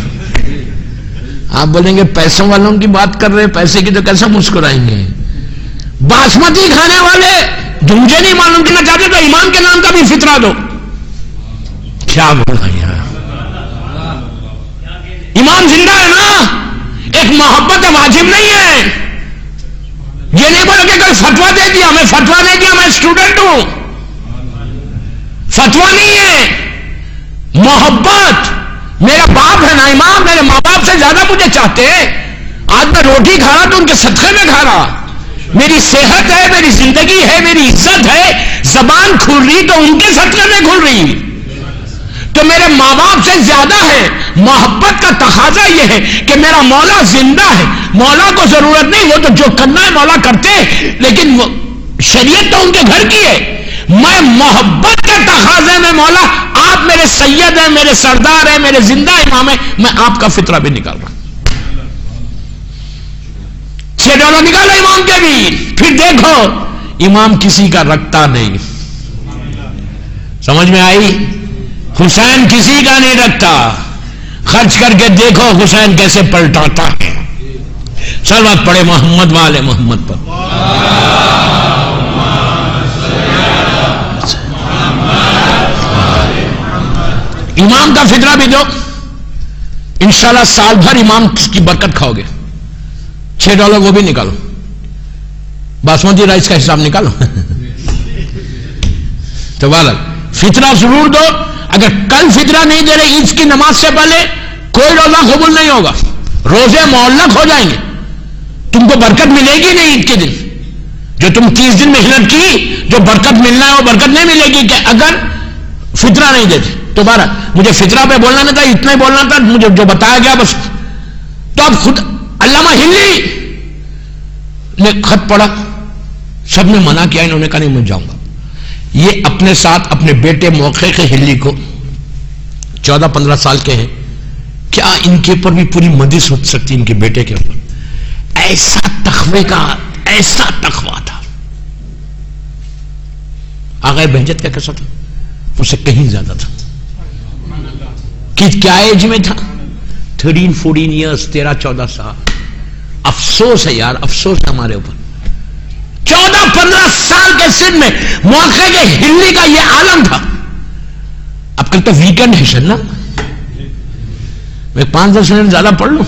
آپ بولیں گے پیسوں والوں کی بات کر رہے، پیسے کی تو کیسا مسکرائیں گے. باسمتی کھانے والے جو مجھے نہیں معلوم کرنا چاہتے تو ایمان کے نام کا بھی فطرہ دو. کیا بولا یار، ایمان زندہ ہے نا. ایک محبت واجب نہیں ہے. یہ نہیں بولو کہ کوئی فتوا دے دیا، میں فتوا دے دیا، میں اسٹوڈنٹ ہوں. فتوا نہیں ہے، محبت. میرا باپ ہے نا امام، میرے ماں باپ سے زیادہ مجھے چاہتے ہیں. آج میں روٹی کھا رہا تو ان کے صدقے میں کھا رہا. میری صحت ہے، میری زندگی ہے، میری عزت ہے، زبان کھل رہی تو ان کے صدقے میں کھل رہی. تو میرے ماں باپ سے زیادہ ہے. محبت کا تقاضا یہ ہے کہ میرا مولا زندہ ہے، مولا کو ضرورت نہیں، وہ تو جو کرنا ہے مولا کرتے ہیں، لیکن وہ شریعت تو ان کے گھر کی ہے. میں محبت کے تقاضے میں مولا آپ میرے سید ہیں، میرے سردار ہیں، میرے زندہ امام ہیں، میں آپ کا فطرہ بھی نکال رہا ہوں. $6 نکالو امام کے بھی. پھر دیکھو امام کسی کا رکھتا نہیں. سمجھ میں آئی؟ حسین کسی کا نہیں رکھتا. خرچ کر کے دیکھو حسین کیسے پلٹاتا ہے. صلوات پڑھے محمد والے محمد پر. امام کا فطرہ بھی دو، انشاءاللہ سال بھر امام کی برکت کھاؤ گے. $6 وہ بھی نکالو، باسمتی رائس کا حساب نکالو. تو والا فطرہ ضرور دو. اگر کل فطرہ نہیں دے رہے عید کی نماز سے پہلے کوئی روزہ قبول نہیں ہوگا. روزے معلق ہو جائیں گے، تم کو برکت ملے گی نہیں. عید کے دن جو تم 30 دن محنت کی، جو برکت ملنا ہے وہ برکت نہیں ملے گی کہ اگر فطرہ نہیں دیتے. دوبارہ مجھے فطرہ پہ بولنا نہیں تھا، اتنا ہی بولنا تھا، مجھے جو بتایا گیا بس. تو اب خود علامہ ہلی نے خط پڑھا، سب نے منع کیا، انہوں نے کہا نہیں میں جاؤں گا. یہ اپنے ساتھ اپنے بیٹے موقع کے ہلی کو 14-15 سال کے ہیں، کیا ان کے اوپر بھی پوری مدد ہو سکتی ان کے بیٹے کے اوپر. ایسا تقوی کا ایسا تقوی تھا. آغا بہجت کا کیسا تھا؟ اس سے کہیں زیادہ تھا. کیا ایج میں تھا؟ 13-14 ایئرز، 13-14 سال. افسوس ہے یار، افسوس ہے ہمارے اوپر. 14-15 سال کے سن میں موقع کے ہلی کا یہ عالم تھا. اب کل تو ویکنڈ ہے سر نا، میں 5-10 منٹ زیادہ پڑھ لوں.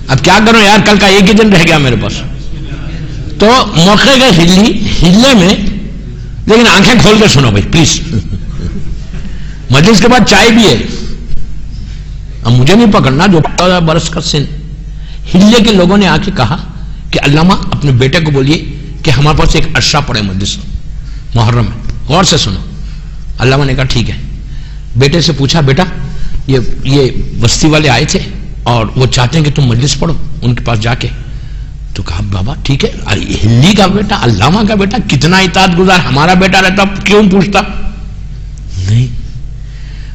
اب کیا کروں یار، کل کا ایک ہی دن رہ گیا میرے پاس. تو موقع کے ہلے میں، لیکن آنکھیں کھول کے سنو بھائی پلیز. مجلس کے بعد چائے بھی ہے. اب مجھے نہیں پکڑنا، جو 14 برس کا سن. ہلے کے لوگوں نے آ کے کہا کہ علامہ اپنے بیٹے کو بولیے کہ ہمارے پاس ایک عشرہ پڑے مجلس محرم ہے، غور سے سنو. علامہ نے کہا ٹھیک ہے. بیٹے سے پوچھا بیٹا یہ بستی والے آئے تھے اور وہ چاہتے ہیں کہ تم مجلس پڑھو ان کے پاس جا کے. تو کہا بابا ٹھیک ہے. ہلی کا بیٹا، علامہ کا بیٹا، کتنا اطاعت گزار. ہمارا بیٹا رہتا کیوں پوچھتا نہیں.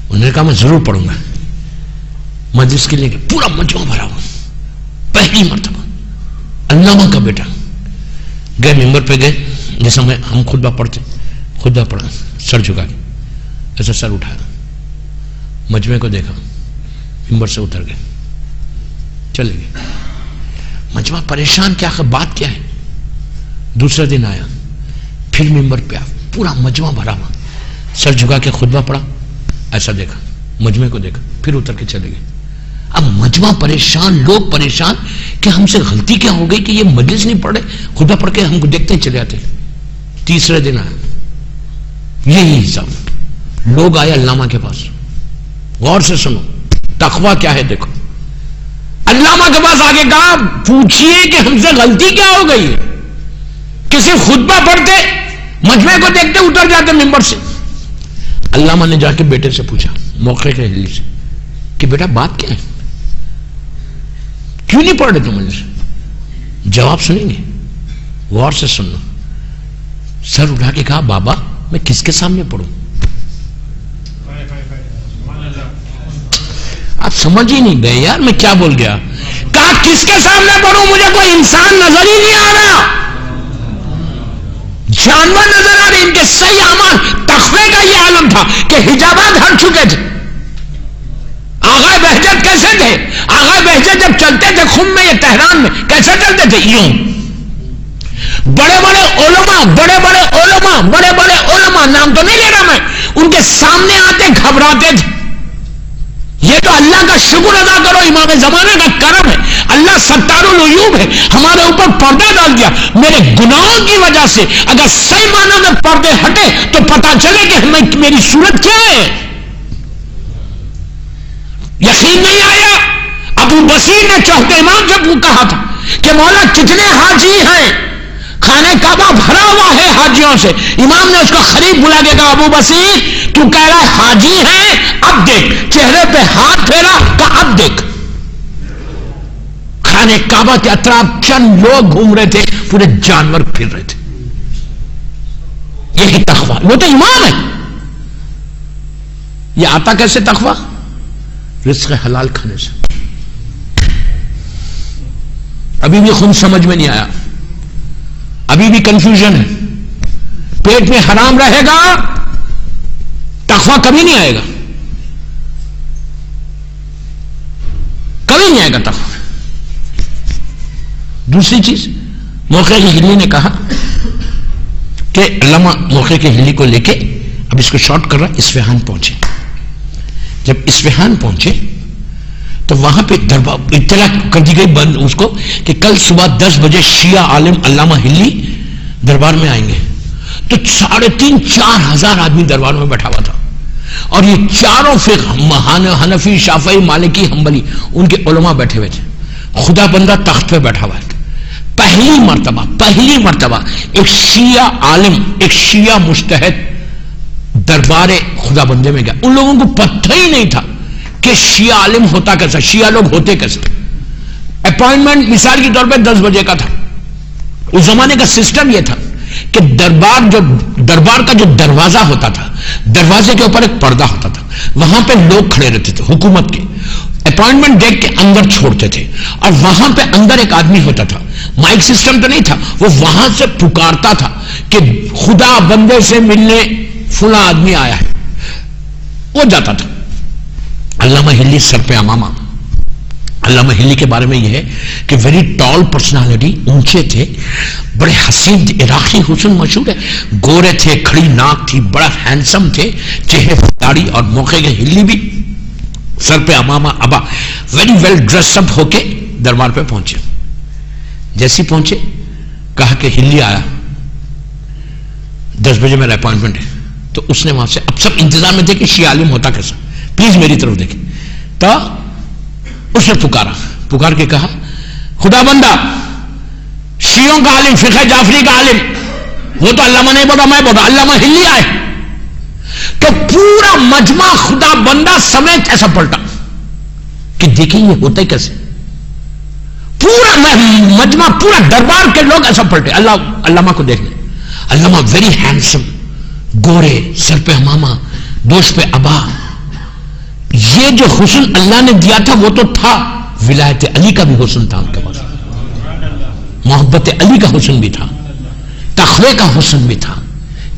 انہوں نے کہا میں ضرور پڑھوں گا. مجلس کے لیے پورا مجمع بھرا ہوا، پہلی مرتبہ علامہ کا بیٹا. گئے ممبر پہ گئے، جیسا ہم خطبہ پڑھتے، خطبہ پڑھا، سر جھکا کے ایسا سر اٹھایا، مجمع کو دیکھا، ممبر سے اتر گئے، چلے گئے. مجمع پریشان، کیا بات کیا ہے. دوسرے دن آیا، پھر ممبر پہ آیا، پورا مجمع بھرا ہوا، سر جھکا کے خطبہ پڑھا، ایسا دیکھا، مجمع کو دیکھا، پھر اتر کے چلے گئے. اب مجمع پریشان، لوگ پریشان کہ ہم سے غلطی کیا ہو گئی کہ یہ مجلس نہیں پڑھ رہے، خطبہ پڑھ کے ہم کو دیکھتے ہی چلے آتے. تیسرے دن آیا، یہی حساب. لوگ آئے علامہ کے پاس. غور سے سنو، تقویٰ کیا ہے دیکھو. علامہ کے پاس آگے کہا پوچھئے کہ ہم سے غلطی کیا ہو گئی. کسی خطبہ پڑھتے، مجمع کو دیکھتے اتر جاتے ممبر سے. علامہ نے جا کے بیٹے سے پوچھا موقع کے ہلی سے کہ بیٹا بات کیا ہے، کیوں نہیں پڑھ رہے تم مجلس. جواب سنیں گے، غور سے سننا. سر اٹھا کے کہا بابا میں کس کے سامنے پڑھوں. آپ سمجھ ہی نہیں گئے یار میں کیا بول گیا. کہا کس کے سامنے پڑھوں، مجھے کوئی انسان نظر ہی نہیں آ رہا، جانور نظر آ رہے. ان کے صحیح اعمال، تقوی کا یہ عالم تھا کہ حجابات ہٹ چکے تھے. آغا بہجت کیسے تھے؟ آغا بہجت جب چلتے تھے خم میں، یہ تہران میں، کیسے چلتے تھے؟ یوں. بڑے بڑے علماء، بڑے بڑے علماء، بڑے بڑے علماء، نام تو نہیں لے رہا میں، ان کے سامنے آتے گھبراتے تھے. یہ تو اللہ کا شکر ادا کرو، امام زمانے کا کرم ہے، اللہ ستار العیوب ہے، ہمارے اوپر پردہ ڈال دیا۔ میرے گناہوں کی وجہ سے اگر صحیح معنی میں پردے ہٹے تو پتا چلے کہ میری صورت کیا ہے۔ یقین نہیں آیا؟ ابو بصیر نے چوتھے امام جب کہا تھا کہ مولا کتنے حاجی ہیں، خانہ کعبہ بھرا ہوا ہے حاجیوں سے، امام نے اس کو قریب بلا کے کہا ابو بصیر تو کہہ رہا ہے حاجی ہیں، اب دیکھ، چہرے پہ ہاتھ پھیرا، کہا اب دیکھ۔ خانہ کعبہ کے اطراف چند لوگ گھوم رہے تھے، پورے جانور پھر رہے تھے۔ یہی تقویٰ، وہ تو امام ہے۔ یہ آتا کیسے تقویٰ؟ رزق حلال کھانے سے۔ ابھی بھی خود سمجھ میں نہیں آیا، ابھی بھی کنفیوژن ہے، پیٹ میں حرام رہے گا تقویٰ کبھی نہیں آئے گا، کبھی نہیں آئے گا تقویٰ۔ دوسری چیز، موقع کی ہلی نے کہا کہ علامہ موقع کی ہلی کو لے کے، اب اس کو شارٹ کر رہا، اصفہان پہنچے۔ جب اصفہان پہنچے تو وہاں پہ دربار اطلاع کر دی گئی بند اس کو کہ کل صبح 10 بجے شیعہ عالم علامہ ہلی دربار میں آئیں گے۔ تو 3,500-4,000 آدمی دربار میں بیٹھا ہوا تھا، اور یہ چاروں فقہ، حنفی، شافعی، مالکی، حنبلی، ان کے علماء بیٹھے ہوئے تھے۔ خدا بندہ تخت پہ بیٹھا ہوا ہے۔ پہلی مرتبہ ایک شیعہ عالم، ایک شیعہ مجتہد دربار خدا بندے میں گیا۔ ان لوگوں کو پتہ ہی نہیں تھا کہ شیعہ عالم ہوتا کیسا، شیعہ لوگ ہوتے کیسے۔ اپوائنٹمنٹ مثال کے طور پہ 10 بجے کا تھا۔ اس زمانے کا سسٹم یہ تھا کہ دربار کا جو دروازہ ہوتا تھا، دروازے کے اوپر ایک پردہ ہوتا تھا، وہاں پہ لوگ کھڑے رہتے تھے حکومت کے، اپوائنٹمنٹ دیکھ کے اندر چھوڑتے تھے، اور وہاں پہ اندر ایک آدمی ہوتا تھا، مائک سسٹم تو نہیں تھا، وہ وہاں سے پکارتا تھا کہ خدا بندے سے ملنے فلاں آدمی آیا ہے، وہ جاتا تھا۔ علامہ ہلی سر پہ امامہ۔ علامہ ہلی کے بارے میں یہ ہے کہ ویری ٹال پرسنالٹی، اونچے تھے، بڑے حسین تھے، عراقی حسن مشہور ہے، گورے تھے، کھڑی ناک تھی، بڑا ہینڈسم تھے، چہرے پہ داڑھی، اور موقع کے ہلی بھی سر پہ امامہ ابا، ویری ویل ڈریس اپ ہو کے دربار پہ پہنچے۔ جیسے پہنچے کہا کہ ہلی آیا، 10 بجے میرا اپوائنٹمنٹ ہے۔ تو اس نے وہاں سے، اب سب انتظار میں تھے کہ شیعہ عالم ہوتا کیسا، پلیز میری طرف دیکھیں۔ تو اس نے پکار کے کہا خدا بندہ، شیعوں کا عالم، فقہ جعفری کا عالم، وہ تو علامہ نہیں بولا، میں بولا علامہ ہلی آئے۔ تو پورا مجمع خدا بندہ سمیت ایسا پلٹا کہ دیکھیں یہ ہوتا کیسے، پورا مجمع، پورا دربار کے لوگ ایسا پلٹے علامہ کو دیکھنے۔ علامہ ویری ہینڈسم، گورے، سر پہ امامہ، دوش پہ ابا۔ یہ جو حسن اللہ نے دیا تھا وہ تو تھا، ولایت علی کا بھی حسن تھا ان کے پاس، محبت علی کا حسن بھی تھا، تقوی کا حسن بھی تھا،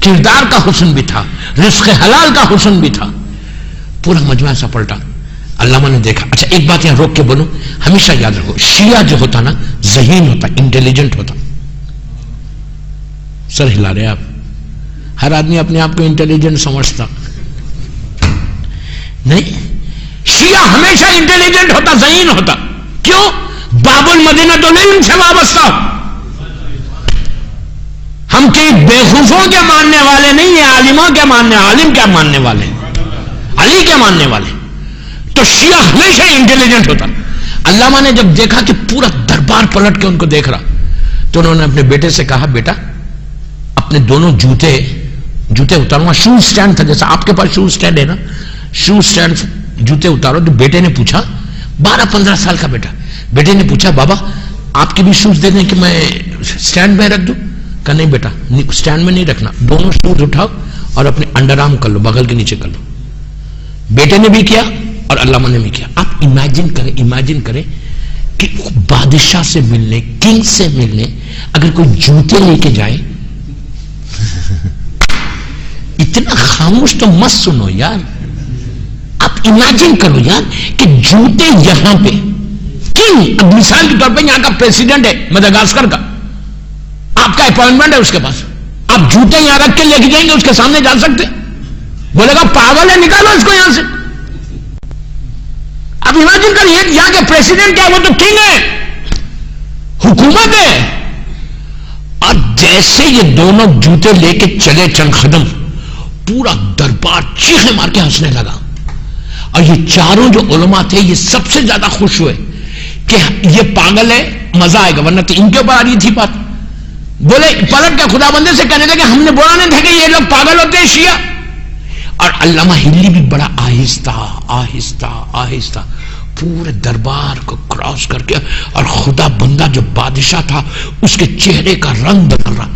کردار کا حسن بھی تھا، رزق حلال کا حسن بھی تھا۔ پورا مجمع ایسا پلٹا، علامہ نے دیکھا۔ اچھا ایک بات یہاں روک کے بولوں، ہمیشہ یاد رکھو، شیعہ جو ہوتا نا ذہین ہوتا، انٹیلیجنٹ ہوتا۔ سر ہلا رہے آپ، ہر آدمی اپنے آپ کو انٹیلیجنٹ سمجھتا نہیں، شیعہ ہمیشہ انٹیلیجنٹ ہوتا، ذہین ہوتا۔ کیوں؟ باب المدینۃ العلم سے وابستہ۔ ہم کئی بیوقوفوں کے ماننے والے نہیں ہیں، عالموں کے ماننے، عالم کیا ماننے والے، علی کے ماننے والے۔ تو شیعہ ہمیشہ انٹیلیجنٹ ہوتا۔ علامہ نے جب دیکھا کہ پورا دربار پلٹ کے ان کو دیکھ رہا، تو انہوں نے اپنے بیٹے سے کہا بیٹا اپنے دونوں جوتے اتارو۔ شو سٹینڈ تھا، جیسا آپ کے پاس شو سٹینڈ ہے نا، شو سٹینڈ جوتے اتارو۔ تو بیٹے نے پوچھا، 12-15 سال کا بیٹا، بیٹے نے پوچھا بابا آپ کے بھی شوز دے دیں کہ میں سٹینڈ میں رکھ دوں؟ کہا نہیں بیٹا، سٹینڈ میں نہیں رکھنا، دونوں شوز اٹھاؤ اور اپنے انڈر آرم کر لو، بغل کے نیچے کر لو۔ بیٹے نے بھی کیا اور علامہ نے بھی کیا۔ آپ امیجن کریں کہ بادشاہ سے ملنے، کنگ سے ملنے اگر کوئی جوتے لے کے جائے، اتنا خاموش تو مت سنو یار، آپ امیجن کرو یار کہ جوتے یہاں پہ کنگ، اب مثال کے طور پہ یہاں کا پریسیڈنٹ ہے مدغاسکر کا، آپ کا اپوائنٹمنٹ ہے اس کے پاس، آپ جوتے یہاں رکھ کے لے کے جائیں گے، اس کے سامنے جا سکتے؟ بولے گا پاگل ہے، نکالو اس کو یہاں سے۔ اب امیجن کریے یہاں کے پریسیڈنٹ کیا وہ تو کنگ ہے, حکومت ہے, اور جیسے یہ دونوں جوتے لے کے چلے چند قدم, پورا دربار چیخیں مار کے ہنسنے لگا. اور یہ چاروں جو علماء تھے یہ سب سے زیادہ خوش ہوئے کہ یہ پاگل ہے, مزہ آئے گا, ورنہ تو ان کے اوپر آ رہی تھی بات. بولے پلٹ کے خدا بندے سے کہنے لگے ہم نے بولا نہیں تھا کہ یہ لوگ پاگل ہوتے ہیں شیعہ. اور علامہ ہلی بھی بڑا آہستہ آہستہ آہستہ پورے دربار کو کراس کر کے, اور خدا بندہ جو بادشاہ تھا اس کے چہرے کا رنگ بدل رہا,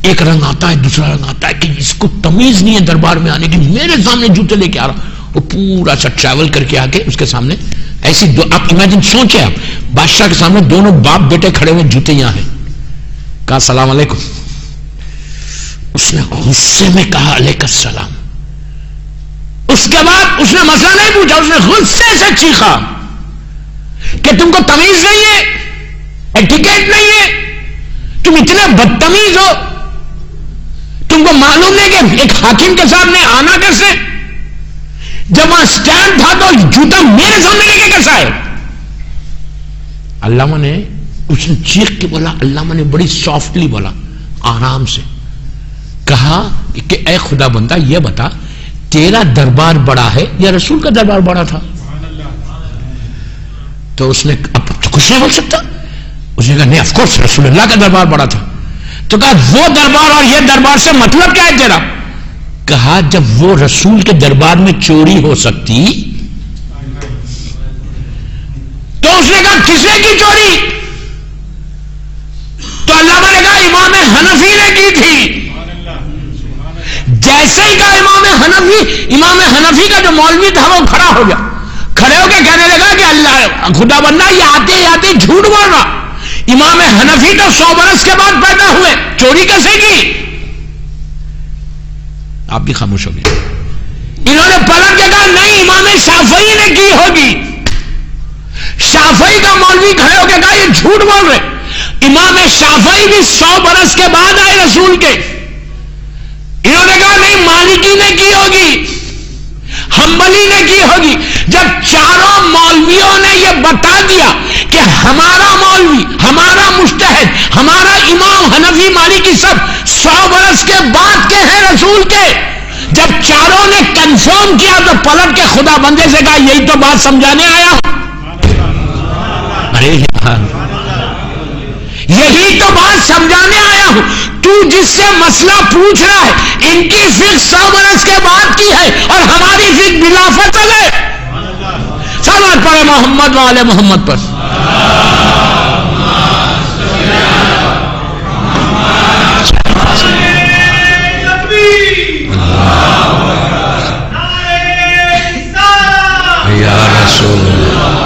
ایک رنگ آتا ہے دوسرا رنگ آتا ہے کہ اس کو تمیز نہیں ہے دربار میں آنے کی, میرے سامنے جوتے لے کے آ رہا. وہ پورا سا ٹریول کر کے آ کے اس کے سامنے ایسی آپ امیجن سوچے, آپ بادشاہ کے سامنے دونوں باپ بیٹے کھڑے ہوئے, جوتے یہاں ہیں, کہا السلام علیکم. اس نے غصے میں کہا علیکم السلام. اس کے بعد اس نے مسئلہ نہیں پوچھا, اس نے غصے سے چیخا کہ تم کو تمیز نہیں ہے, ایٹیکیٹ نہیں ہے, تم اتنے بدتمیز ہو, تم کو معلوم نہیں کہ ایک حاکم کے سامنے آنا کیسے, جب وہاں سٹینڈ تھا تو جوتا میرے سامنے لے کے کیسا ہے. علامہ نے اس نے چیخ کے بولا, علامہ نے بڑی سافٹلی بولا, آرام سے کہا کہ اے خدا بندہ یہ بتا تیرا دربار بڑا ہے یا رسول کا دربار بڑا تھا. تو اس نے اب کچھ نہیں بول سکتا, اس نے کہا نہیں آف کورس رسول اللہ کا دربار بڑا تھا. تو کہا وہ دربار اور یہ دربار سے مطلب کیا ہے تیرا. کہا جب وہ رسول کے دربار میں چوری ہو سکتی تو اس نے کہا کس نے کی چوری. تو علامہ نے کہا امام حنفی نے کی تھی. جیسے ہی کہا امام حنفی کا جو مولوی تھا وہ کھڑا ہو گیا, کھڑے ہو کے کہنے لگا کہ اللہ خدا بندہ یہ آتے آتے جھوٹ بول رہا, امام حنفی تو 100 برس کے بعد پیدا ہوئے, چوری کیسے کی. آپ بھی خاموش ہو گئے. انہوں نے پلٹ کے کہا نہیں امام شافعی نے کی ہوگی. شافعی کا مولوی کھڑے ہو کے کہا یہ جھوٹ بول رہے, امام شافعی بھی 100 برس کے بعد آئے رسول کے. انہوں نے کہا نہیں مالکی نے کی ہوگی, حنبلی نے کی ہوگی. جب چاروں مولویوں نے یہ بتا دیا کہ ہمارا مولوی, ہمارا مجتہد, ہمارا امام حنفی مالکی سب 100 برس کے بعد کے ہیں رسول کے, جب چاروں نے کنفرم کیا تو پلٹ کے خدا بندے سے کہا یہی تو بات سمجھانے آیا ہوں. ارے یہی تو بات سمجھانے آیا ہوں. تو جس سے مسئلہ پوچھ رہا ہے ان کی فقہ 100 برس کے بعد کی ہے اور ہماری فقہ بلا فصل ہے. صلوات پڑھے محمد والے محمد پر. یا رسول اللہ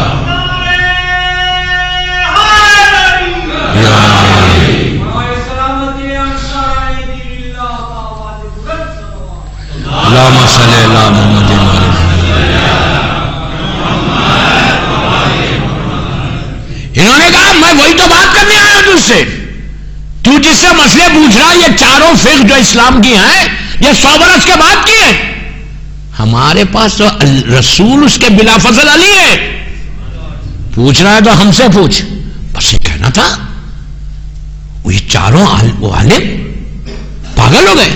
اللہم صلی اللہ محمد. انہوں نے کہا میں وہی تو بات کرنے آیا تجھ سے, تو جس سے مسئلے پوچھ رہا یہ چاروں فقہ جو اسلام کی ہیں یہ 100 برس کے بعد کی ہے, ہمارے پاس تو رسول اس کے بلا فضل علی ہے. پوچھ رہا ہے تو ہم سے پوچھ, بس یہ کہنا تھا. وہ یہ چاروں عالم پاگل ہو گئے.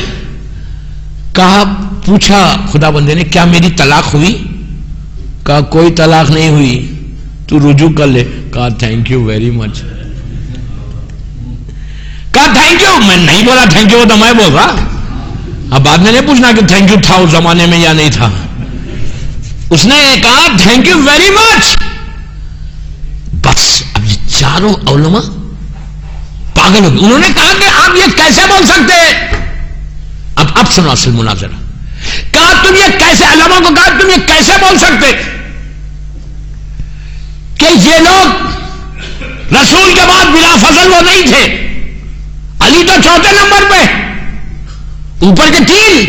کہا پوچھا خدا بندے نے کیا میری طلاق ہوئی. کہا کوئی طلاق نہیں ہوئی, تو رجوع کر لے. کہا تھینک یو ویری مچ. کہا تھینک یو, میں نہیں بولا تھینک یو, تو میں بول رہا. اب بعد میں نہیں پوچھنا کہ تھینک یو تھا اس زمانے میں یا نہیں تھا. اس نے کہا تھینک یو ویری مچ. بس اب یہ چاروں علماء پاگل ہو گئے. انہوں نے کہا کہ آپ یہ کیسے بول سکتے ہیں. اب سنو اصل مناظرہ. کہا تم یہ کیسے, علماء کو کہا تم یہ کیسے بول سکتے کہ یہ لوگ رسول کے بعد بلا فضل وہ نہیں تھے, علی تو چوتھے نمبر پہ, اوپر کے 3,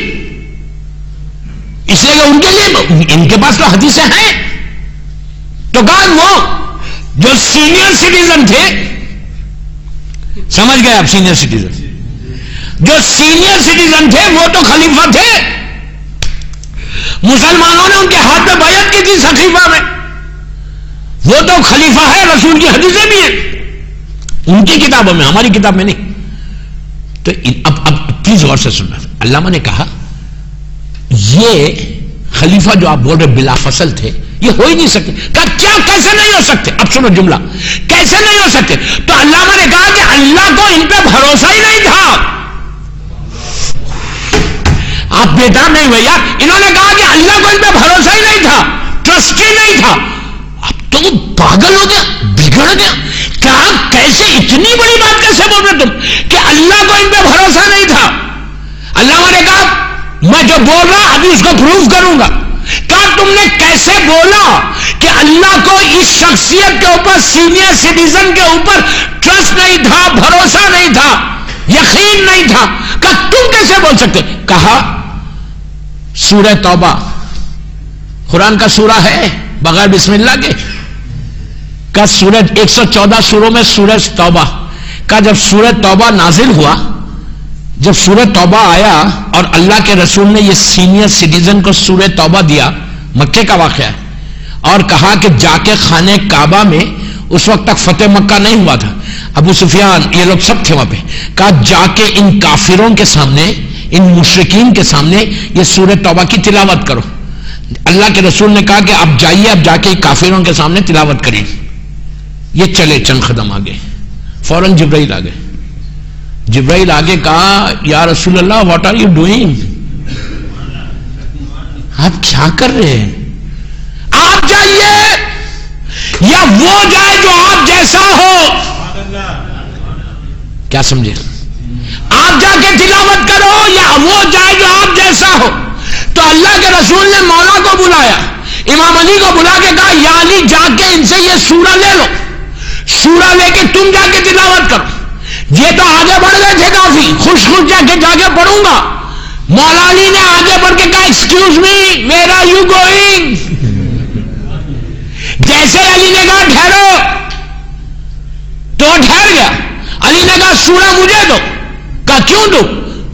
اس لیے کہ ان کے لیے ان کے پاس تو حدیثیں ہیں. تو کہا وہ جو سینئر سٹیزن تھے, سمجھ گئے آپ, سینئر سٹیزن, جو سینئر سٹیزن تھے وہ تو خلیفہ تھے. مسلمانوں نے ان کے ہاتھ میں بیعت کی تھی سقیفہ میں. وہ تو خلیفہ ہے، رسول کی حدیثیں بھی ہیں ان کی کتابوں میں، ہماری کتاب میں نہیں. تو اب پلیز غور سے سننا. علامہ نے کہا یہ خلیفہ جو آپ بول رہے بلا فصل تھے، یہ ہو ہی نہیں سکتے. کہا کیا، کیسے نہیں ہو سکتے؟ اب سنو جملہ، کیسے نہیں ہو سکتے؟ تو علامہ نے کہا کہ اللہ کو ان پہ بھروسہ ہی نہیں تھا. آپ بیدار نہیں ہوئے یار. انہوں نے کہا کہ اللہ کو ان پہ بھروسہ ہی نہیں تھا، ٹرسٹ ہی نہیں تھا. اب تو پاگل ہو گیا، بگڑ گیا. کیا کیسے اتنی بڑی بات کیسے بول رہے تم کہ اللہ کو ان پہ بھروسہ نہیں تھا؟ علامہ نے کہا میں جو بول رہا ابھی اس کو پروف کروں گا. کہا تم نے کیسے بولا کہ اللہ کو اس شخصیت کے اوپر، سینئر سٹیزن کے اوپر ٹرسٹ نہیں تھا، بھروسہ نہیں تھا، یقین نہیں تھا؟ کہا تم کیسے بول سکتے؟ کہا سورہ توبہ قرآن کا سورہ ہے بغیر بسم اللہ کے. کا سورہ 114 سوروں میں سورہ توبہ کا جب سورہ توبہ نازل ہوا، جب سورہ توبہ آیا اور اللہ کے رسول نے یہ سینئر سٹیزن کو سورہ توبہ دیا، مکے کا واقعہ ہے، اور کہا کہ جا کے خانہ کعبہ میں، اس وقت تک فتح مکہ نہیں ہوا تھا، ابو سفیان یہ لوگ سب تھے وہاں پہ، کہا جا کے ان کافروں کے سامنے، ان مشرکین کے سامنے یہ سورہ توبہ کی تلاوت کرو. اللہ کے رسول نے کہا کہ اب جائیے، اب جا کے کافروں کے سامنے تلاوت کریں. یہ چلے چند قدم آگے، فوراً جبرائیل آگے. جبرائیل آگے کہا یا رسول اللہ واٹ آر یو ڈوئنگ؟ آپ کیا کر رہے ہیں؟ آپ جائیے یا وہ جائے جو آپ جیسا ہو. کیا سمجھے؟ آپ جا کے تلاوت کرو یا وہ جائے جو آپ جیسا ہو. تو اللہ کے رسول نے مولا کو بلایا، امام علی کو بلا کے کہا یا علی جا کے ان سے یہ سورہ لے لو، سورہ لے کے تم جا کے تلاوت کرو. یہ تو آگے بڑھ گئے تھے کافی، خوش جا کے پڑھوں گا. مولا علی نے آگے بڑھ کے کہا excuse me where are you going? جیسے علی نے کہا ٹھہرو تو ٹھہر گیا. علی نے کہا سورہ مجھے دو. کہا کیوں دو؟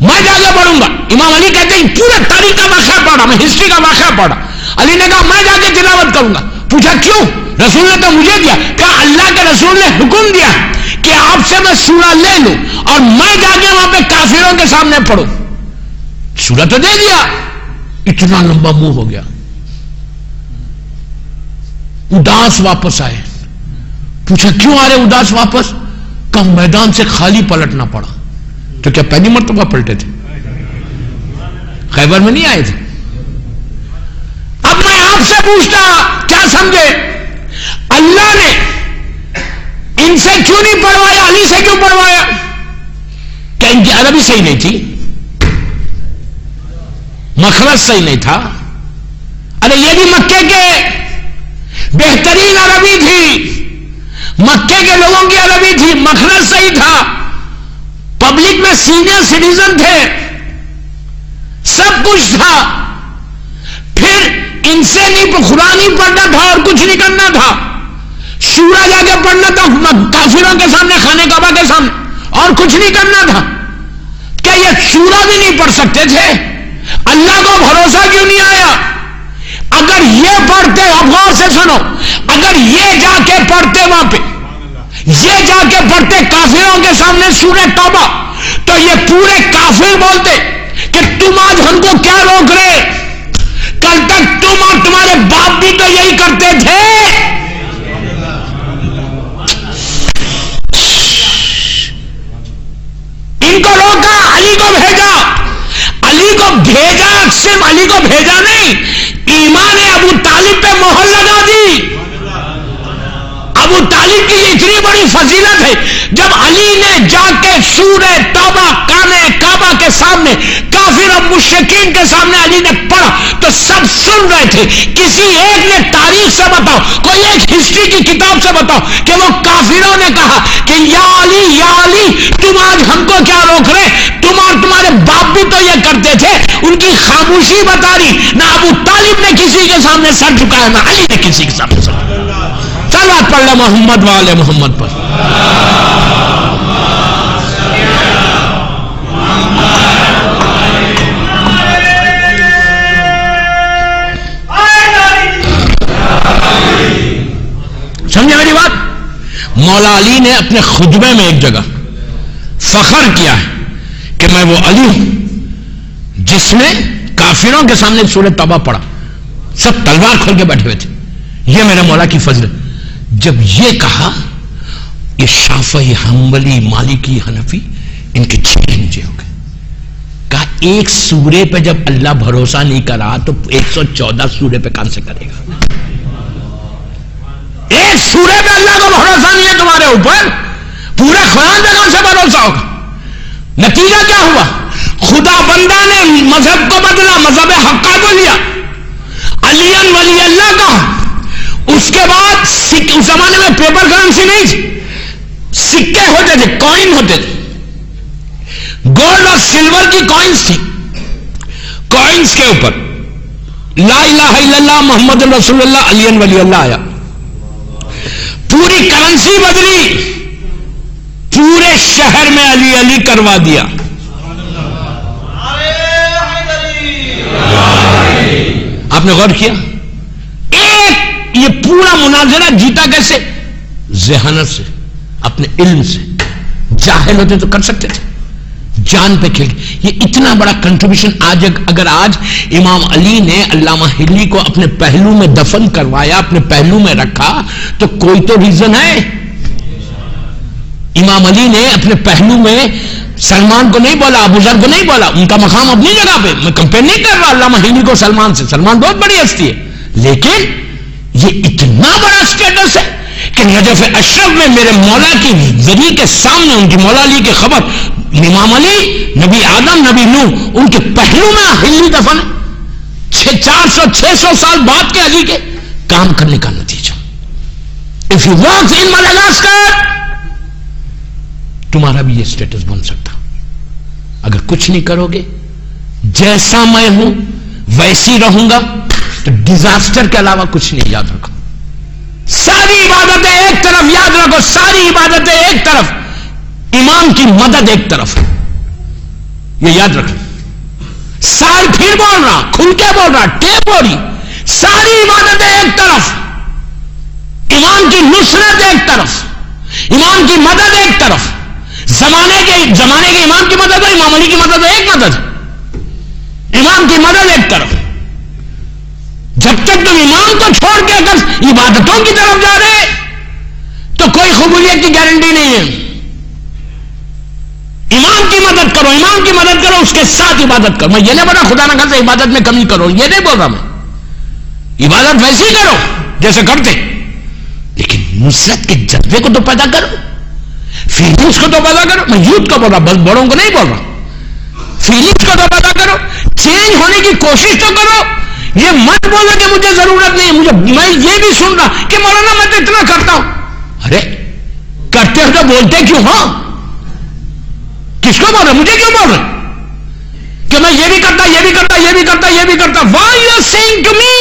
میں جا کے پڑھوں گا. امام علی کہتے ہیں پورے تاریخ کا واقعہ پڑھا، میں ہسٹری کا واقعہ پڑھا. علی نے کہا میں جا کے تلاوت کروں گا. پوچھا کیوں؟ رسول نے تو مجھے دیا. کہا اللہ کے رسول نے حکم دیا کہ آپ سے میں سورہ لے لوں اور میں جا کے وہاں پہ کافروں کے سامنے پڑھوں. سورہ تو دے دیا. اتنا لمبا منہ ہو گیا، اداس واپس آئے. پوچھا کیوں آ رہے اداس واپس؟ کہ میدان سے خالی پلٹنا پڑا. تو کیا پہلی مرتبہ پلٹے تھے؟ خیبر میں نہیں آئے تھے. اب میں آپ سے پوچھتا، کیا سمجھے؟ اللہ نے ان سے کیوں نہیں پڑھوایا؟ علی سے کیوں پڑھوایا؟ کیا ان کی عربی صحیح نہیں تھی؟ مخرج صحیح نہیں تھا؟ ارے یہ بھی مکے کے بہترین عربی تھی، مکے کے لوگوں کی عربی تھی، مخرج صحیح تھا، پبلک میں سینئر سٹیزن تھے، سب کچھ تھا. پھر ان سے نہیں خدا نہیں پڑھنا تھا اور کچھ نہیں کرنا تھا، سورہ جا کے پڑھنا تھا کافروں کے سامنے، خانہ کعبہ کے سامنے، اور کچھ نہیں کرنا تھا. کیا یہ سورہ بھی نہیں پڑھ سکتے تھے؟ اللہ کو بھروسہ کیوں نہیں آیا؟ اگر یہ پڑھتے، اب غور سے سنو، اگر یہ جا کے پڑھتے وہاں پہ، یہ جا کے پڑھتے کافروں کے سامنے سورہ توبہ، تو یہ پورے کافر بولتے کہ تم آج ہم کو کیا روک رہے؟ کل تک تم اور تمہارے باپ بھی تو یہی کرتے تھے. ان کو روکا، علی کو بھیجا. علی کو بھیجا، صرف علی کو بھیجا نہیں، ایمان ابو طالب پہ مہر لگا دی. ابو طالب کی یہ اتنی بڑی فضیلت ہے، جب علی نے جا کے سورہ توبہ خانہ کعبہ کے سامنے کافر اور مشرکین کے سامنے علی نے پڑھا تو سب سن رہے تھے. کسی ایک نے تاریخ سے بتاؤ، کوئی ایک ہسٹری کی کتاب سے بتاؤ کہ وہ کافروں نے کہا کہ یا علی تم آج ہم کو کیا روک رہے؟ تم اور تمہارے باپ بھی تو یہ کرتے تھے. ان کی خاموشی بتا رہی، نہ ابو طالب نے کسی کے سامنے سر جھکایا، نہ علی نے کسی کے سامنے سر جھکایا. صلوات پڑھ لے محمد والے محمد پر. علی نے اپنے خطبے میں ایک جگہ فخر کیا ہے کہ میں وہ علی ہوں جس نے کافروں کے سامنے سورہ توبہ پڑھا، سب تلوار کھول کے بیٹھے ہوئے تھے، یہ میرے مولا کی فضل ہے۔ جب یہ کہا، یہ شافعی، حنبلی، مالکی، حنفی ان کے چھیلے نیچے ہو گئے۔ کہا ایک سورے پہ جب اللہ بھروسہ نہیں کرا تو 114 سورے پہ کہاں سے کرے گا؟ ایک سورے پہ اللہ کا بھروسہ نہیں ہے تمہارے اوپر، پورے قرآن پہ کہاں سے بھروسہ ہوگا؟ نتیجہ کیا ہوا؟ خدا بندہ نے مذہب کو بدلا، مذہب حقہ کو لیا، علی ولی اللہ کا۔ اس کے بعد اس زمانے میں پیپر کرنسی نہیں تھی، سکے ہوتے تھے، کوئن ہوتے تھے، گولڈ اور سلور کی کوئنز تھی۔ کوئنز کے اوپر لا الہ الا اللہ محمد رسول اللہ علی ولی اللہ آیا، پوری کرنسی بدلی، پورے شہر میں علی علی کروا دیا۔ آپ نے غور کیا؟ ایک یہ پورا مناظرہ جیتا کیسے؟ ذہانت سے، اپنے علم سے۔ جاہل ہوتے تو کر سکتے تھے، جان پہ کھیل۔ یہ اتنا بڑا کنٹریبیوشن آج، اگر آج امام علی نے علامہ ہلی کو اپنے پہلو میں دفن کروایا، اپنے پہلو میں رکھا، تو کوئی تو ریزن ہے۔ امام علی نے اپنے پہلو میں سلمان کو نہیں بولا، ابو ذر کو نہیں بولا، ان کا مقام اپنی جگہ پہ، میں کمپیئر نہیں کر رہا علامہ ہلی کو سلمان سے، سلمان بہت بڑی ہستی ہے، لیکن یہ اتنا بڑا اسٹیٹس ہے کہ نجف اشرف میں میرے مولا کی ذریعے کے سامنے ان کی مولا علی کی خبر، امام علی، نبی آدم، نبی نوح، ان کے پہلو میں ہلی دفن ہے۔ 400-600 سال بعد کے علی کے کام کرنے کا نتیجہ۔ If you walk in Madagascar، تمہارا بھی یہ سٹیٹس بن سکتا اگر کچھ نہیں کرو گے۔ جیسا میں ہوں ویسی رہوں گا، تو ڈیزاسٹر کے علاوہ کچھ نہیں۔ یاد رکھو، ساری عبادتیں ایک طرف، یاد رکھو ساری عبادتیں ایک طرف، امام کی مدد ایک طرف، یہ یاد رکھو۔ سال پھر بول رہا، کھل کے بول رہا، ٹیپ ہو رہی، ساری عبادتیں ایک طرف، امام کی نصرت ایک طرف، امام کی مدد ایک طرف۔ زمانے کے امام کی مدد ہے، امام علی کی مدد ہے، ایک مدد، امام کی مدد ایک طرف۔ جب تک تم امام کو چھوڑ کے اگر عبادتوں کی طرف جا رہے تو کوئی قبولیت کی گارنٹی نہیں ہے۔ امام کی مدد کرو، امام کی مدد کرو، اس کے ساتھ عبادت کرو۔ میں یہ نہیں بول رہا خدا نہ خاصا عبادت میں کمی کرو، یہ نہیں بول رہا میں، عبادت ویسی کرو جیسے کرتے، لیکن نصرت کے جذبے کو تو پیدا کرو، فیلنگز کو تو پیدا کرو۔ میں یوتھ کو بول رہا، بس بڑوں کو نہیں بول رہا، فیلنگز کو تو پیدا کرو، چینج ہونے کی کوشش تو کرو۔ یہ مت بولو کہ مجھے ضرورت نہیں ہے، میں یہ بھی سن رہا کہ مولانا میں تو اتنا کرتا ہوں۔ ارے کرتے ہو تو بولتے کیوں؟ ہاں کس کو بول رہے؟ مجھے کیوں بول رہے کہ میں یہ بھی کرتا، یہ بھی کرتا، یہ بھی کرتا، یہ بھی کرتا؟ Why you are saying to me؟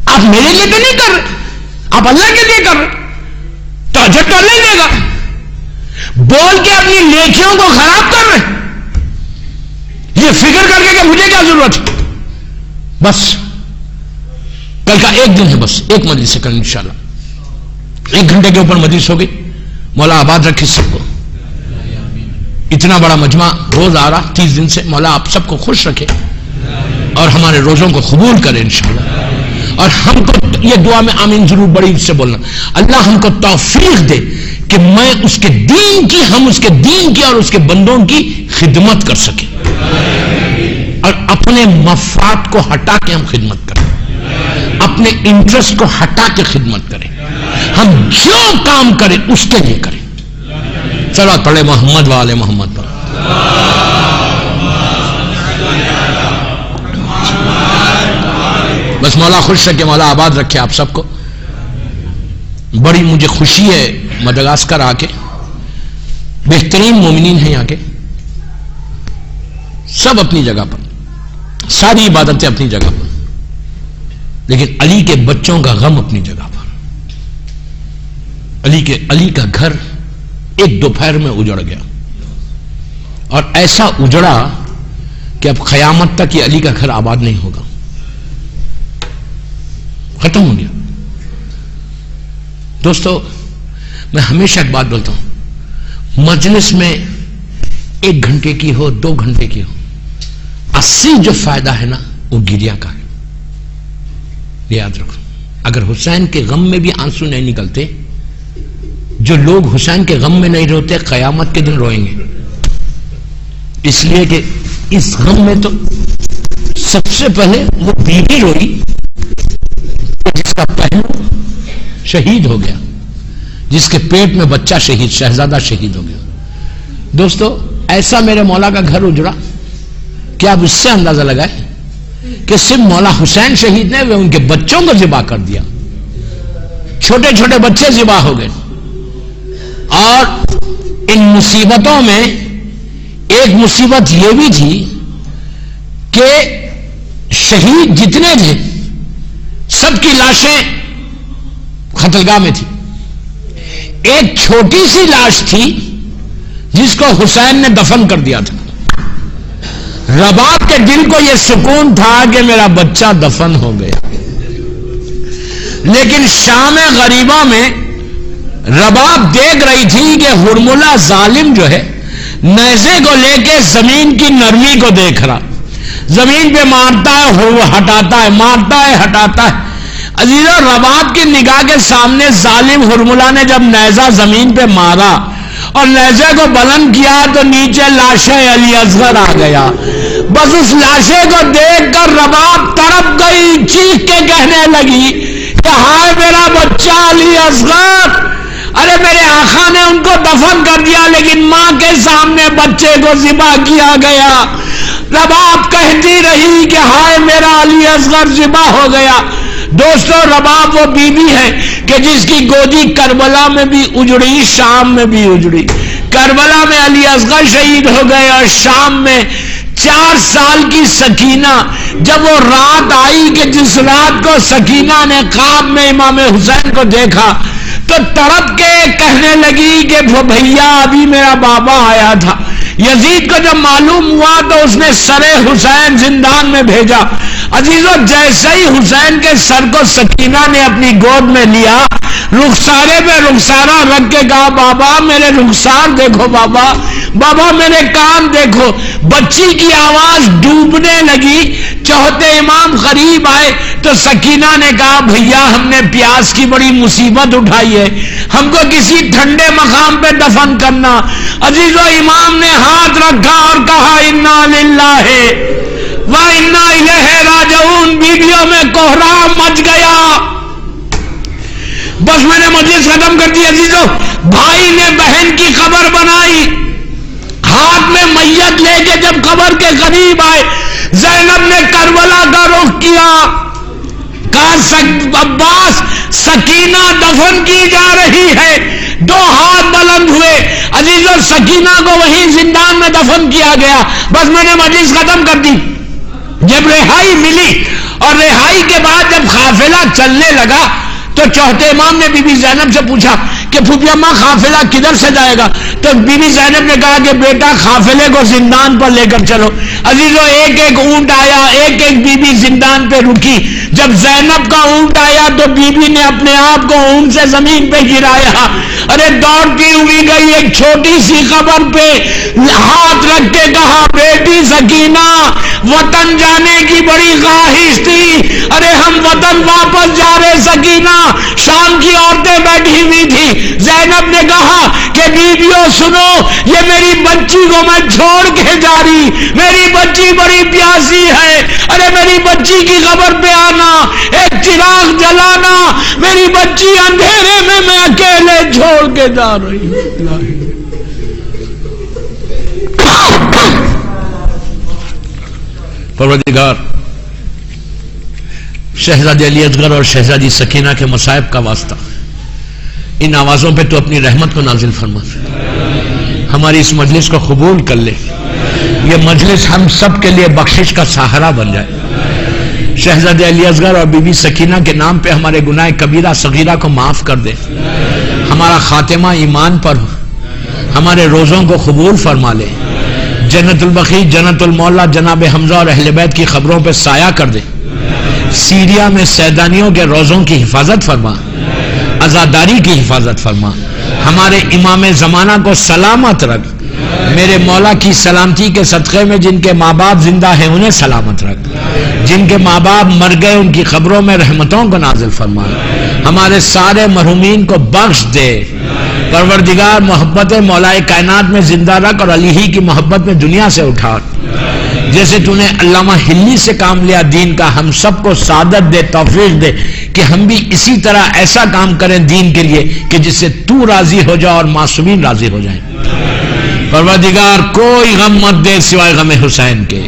آپ میرے لیے تو نہیں کر رہے، آپ اللہ کے لیے کر رہے، تو اجر تو اللہ ہی دے گا۔ بول کے اپنی نیکیوں کو خراب کر رہے، یہ فکر کر کے کہ مجھے کیا ضرورت ہے۔ بس کل کا ایک دن ہے، بس ایک مجلس سے کل انشاءاللہ 1 گھنٹے کے اوپر مجلس ہوگی۔ مولا آباد رکھے سب کو، اتنا بڑا مجمع روز آ رہا 30 دن سے، مولا آپ سب کو خوش رکھے اور ہمارے روزوں کو قبول کرے انشاءاللہ۔ اور ہم کو یہ دعا میں آمین ضرور بڑی سے بولنا، اللہ ہم کو توفیق دے کہ میں اس کے دین کی، ہم اس کے دین کی اور اس کے بندوں کی خدمت کر سکیں، اور اپنے مفاد کو ہٹا کے ہم خدمت کریں، اپنے انٹرسٹ کو ہٹا کے خدمت کریں، ہم جو کام کریں اس کے لیے کریں۔ صلوات پڑھے محمد وآل محمد پر۔ بس مولا خوش رکھے، مولا آباد رکھے آپ سب کو۔ بڑی مجھے خوشی ہے مڈغاسکر آ کے، بہترین مومنین ہیں یہاں کے، سب اپنی جگہ پر، ساری عبادتیں اپنی جگہ پر، لیکن علی کے بچوں کا غم اپنی جگہ پر۔ علی کا گھر ایک دوپہر میں اجڑ گیا، اور ایسا اجڑا کہ اب قیامت تک یہ علی کا گھر آباد نہیں ہوگا، ختم ہو گیا۔ دوستو میں ہمیشہ ایک بات بولتا ہوں، مجلس میں 1 گھنٹے کی ہو 2 گھنٹے کی ہو، اصلی جو فائدہ ہے نا وہ گریا کا ہے. یاد رکھو، اگر حسین کے غم میں بھی آنسو نہیں نکلتے، جو لوگ حسین کے غم میں نہیں روتے قیامت کے دن روئیں گے. اس لیے کہ اس غم میں تو سب سے پہلے وہ بیوی روئی جس کا پہلو شہید ہو گیا، جس کے پیٹ میں بچہ شہید، شہزادہ شہید ہو گیا. دوستو ایسا میرے مولا کا گھر اجڑا کہ آپ اس سے اندازہ لگائیں کہ صرف مولا حسین شہید نے، وہ ان کے بچوں کو ذبح کر دیا، چھوٹے چھوٹے بچے ذبح ہو گئے. اور ان مصیبتوں میں ایک مصیبت یہ بھی تھی کہ شہید جتنے تھے سب کی لاشیں قتلگاہ میں تھی. ایک چھوٹی سی لاش تھی جس کو حسین نے دفن کر دیا تھا. رباب کے دل کو یہ سکون تھا کہ میرا بچہ دفن ہو گیا. لیکن شام غریبہ میں رباب دیکھ رہی تھی کہ ہرملہ ظالم جو ہے نیزے کو لے کے زمین کی نرمی کو دیکھ رہا، زمین پہ مارتا ہے ہٹاتا ہے، مارتا ہے ہٹاتا ہے. عزیزو رباب کی نگاہ کے سامنے ظالم ہرملہ نے جب نیزہ زمین پہ مارا اور نیزے کو بلند کیا تو نیچے لاشیں علی اصغر آ گیا. بس اس لاشے کو دیکھ کر رباب تڑپ گئی، چیخ کے کہنے لگی کہ ہائے میرا بچہ علی اصغر، ارے میرے آقا نے ان کو دفن کر دیا لیکن ماں کے سامنے بچے کو ذبح کیا گیا. رباب کہتی رہی کہ ہائے میرا علی اصغر ذبح ہو گیا. دوستو رباب وہ بیوی ہے کہ جس کی گودی کربلا میں بھی اجڑی، شام میں بھی اجڑی. کربلا میں علی اصغر شہید ہو گئے اور شام میں 4 سال کی سکینہ جب وہ رات آئی کہ جس رات کو سکینہ نے خواب میں امام حسین کو دیکھا تو تڑپ کے کہنے لگی کہ وہ بھیا ابھی میرا بابا آیا تھا. یزید کو جب معلوم ہوا تو اس نے سر حسین زندان میں بھیجا. عزیزو جیسے ہی حسین کے سر کو سکینہ نے اپنی گود میں لیا، رخسارے پہ رخسارہ رکھ کے کہا بابا میرے رخسار دیکھو، بابا بابا میرے کان دیکھو. بچی کی آواز ڈوبنے لگی. چوتھے امام قریب آئے تو سکینہ نے کہا بھیا ہم نے پیاس کی بڑی مصیبت اٹھائی ہے، ہم کو کسی ٹھنڈے مقام پہ دفن کرنا. عزیزو امام نے ہاتھ رکھا اور کہا انا للہ و انا الیہ راجعون. بیویوں میں کوہرام مچ گیا. بس میں نے مجلس ختم کر دی. عزیزو بھائی نے بہن کی قبر بنائی، ہاتھ میں میت لے کے جب قبر کے قریب آئے زینب نے کربلا کا رخ کیا، کہا عباس سکینہ دفن کی جا رہی ہے. 2 ہاتھ بلند ہوئے. عزیزو سکینہ کو وہیں زندان میں دفن کیا گیا. بس میں نے مجلس ختم کر دی. جب رہائی ملی اور رہائی کے بعد جب قافلہ چلنے لگا تو چوتھے امام نے بی بی زینب سے پوچھا کہ پھوپھی اماں قافلہ کدھر سے جائے گا؟ تو بی بی زینب نے کہا کہ بیٹا قافلے کو زندان پر لے کر چلو. عزیزو ایک ایک اونٹ آیا، ایک ایک بی بی زندان پہ رکی. جب زینب کا اونٹ آیا تو بی بی نے اپنے آپ کو اونٹ سے زمین پہ گرایا. ارے دوڑتی ہوئی گئی ایک چھوٹی سی قبر پہ ہاتھ رکھ کے کہا بیٹی سکینہ وطن جانے کی بڑی خواہش تھی، ارے ہم وطن واپس جا رہے. سکینہ شام کی عورتیں بیٹھی ہوئی تھی. زینب نے کہا کہ بیویوں سنو، یہ میری بچی کو میں چھوڑ کے جا رہی، میری بچی بڑی پیاسی ہے. ارے میری بچی کی قبر پہ آنا، ایک چراغ جلانا، میری بچی اندھیرے میں اکیلے چھوڑ کے جا رہی. پروردگار شہزادی علی اصغر اور شہزادی سکینہ کے مصائب کا واسطہ ان آوازوں پہ تو اپنی رحمت کو نازل فرما. ہماری اس مجلس کو قبول کر لے. یہ مجلس ہم سب کے لیے بخشش کا سہارا بن جائے. شہزادی علی اصغر اور بی بی سکینہ کے نام پہ ہمارے گناہ کبیرہ صغیرہ کو معاف کر دے. ہمارا خاتمہ ایمان پر ہو. ہمارے روزوں کو قبول فرما لے. جنت البقیع جنت المولا جناب حمزہ اور اہل بیت کی خبروں پہ سایہ کر دے. سیریا میں سیدانیوں کے روزوں کی حفاظت فرما، عزاداری کی حفاظت فرما. ہمارے امام زمانہ کو سلامت رکھ، میرے مولا کی سلامتی کے صدقے میں جن کے ماں باپ زندہ ہیں انہیں سلامت رکھ، جن کے ماں باپ مر گئے ان کی قبروں میں رحمتوں کو نازل فرما، ہمارے سارے مرحومین کو بخش دے پروردگار، محبت مولا کائنات میں زندہ رکھ اور علی ہی کی محبت میں دنیا سے اٹھا، جیسے تو نے علامہ ہلی سے کام لیا دین کا، ہم سب کو سعادت دے، توفیق دے کہ ہم بھی اسی طرح ایسا کام کریں دین کے لیے کہ جس سے تو راضی ہو جا اور معصومین راضی ہو جائیں۔ پروردگار کوئی غم مت دے سوائے غم حسین کے،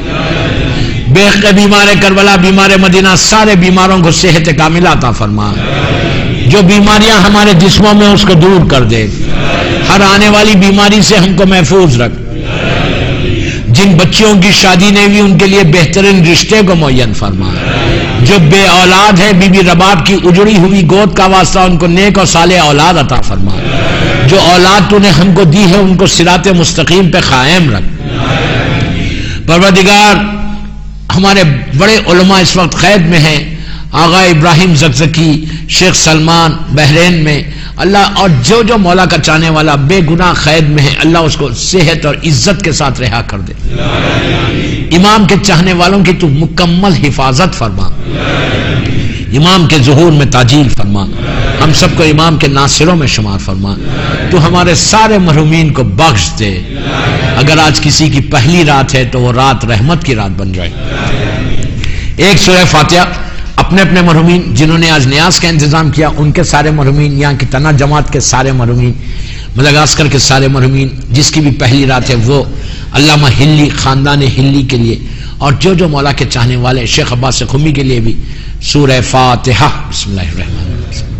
بے بیمار کربلا، بیمار مدینہ، سارے بیماروں کو صحت کاملہ عطا فرما، جو بیماریاں ہمارے جسموں میں اس کو دور کر دے، ہر آنے والی بیماری سے ہم کو محفوظ رکھ، جن بچیوں کی شادی نہیں ہوئی ان کے لیے بہترین رشتے کو معین فرما، جو بے اولاد ہے بی بی رباب کی اجڑی ہوئی گود کا واسطہ ان کو نیک اور صالح اولاد عطا فرما، جو اولاد تو نے ہم کو دی ہے ان کو صراط مستقیم پہ قائم رکھ۔ پروردگار ہمارے بڑے علماء اس وقت قید میں ہیں، آغا ابراہیم زکزکی، شیخ سلمان بحرین میں، اللہ اور جو مولا کا چاہنے والا بے گناہ قید میں ہے، اللہ اس کو صحت اور عزت کے ساتھ رہا کر دے، امام کے چاہنے والوں کی تو مکمل حفاظت فرما، امام کے ظہور میں تاجیل فرما، ہم سب کو امام کے ناصروں میں شمار فرما، تو ہمارے سارے مرحومین کو بخش دے، اگر آج کسی کی پہلی رات ہے تو وہ رات رحمت کی رات بن جائے۔ ایک سورہ فاتحہ اپنے اپنے مرحومین جنہوں نے آج نیاز کا انتظام کیا ان کے سارے مرحومین، یہاں کی تنا جماعت کے سارے مرحومین، مدغاسکر کے سارے مرحومین، جس کی بھی پہلی رات ہے وہ علامہ ہلی، خاندان ہلی کے لیے، اور جو مولا کے چاہنے والے شیخ عباس خمی کے لیے بھی سورہ فاتحہ۔ بسم اللہ الرحمن الرحیم۔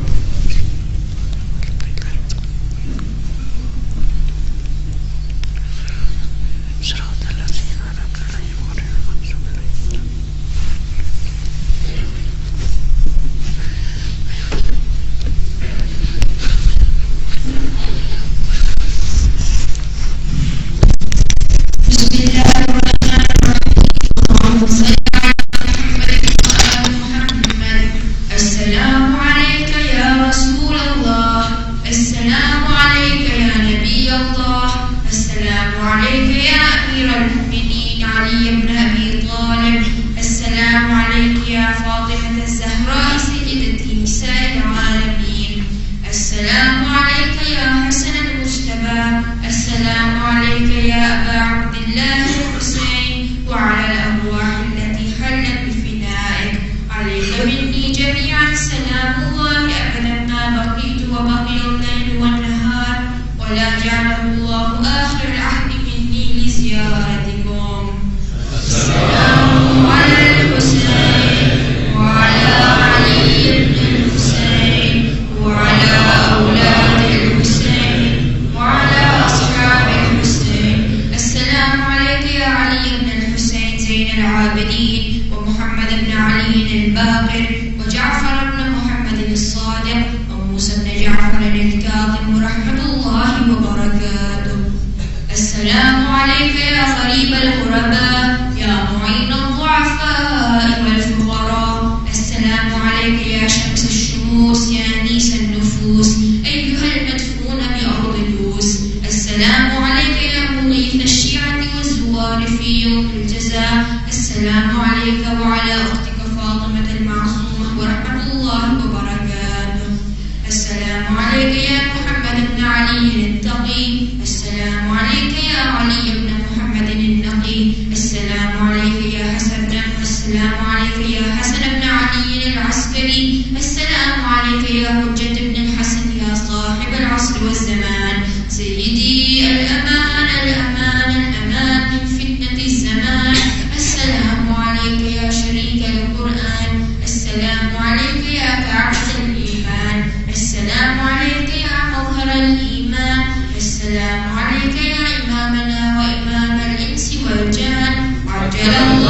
السلام عليك يا إمامنا وإمام الإنس والجان عجل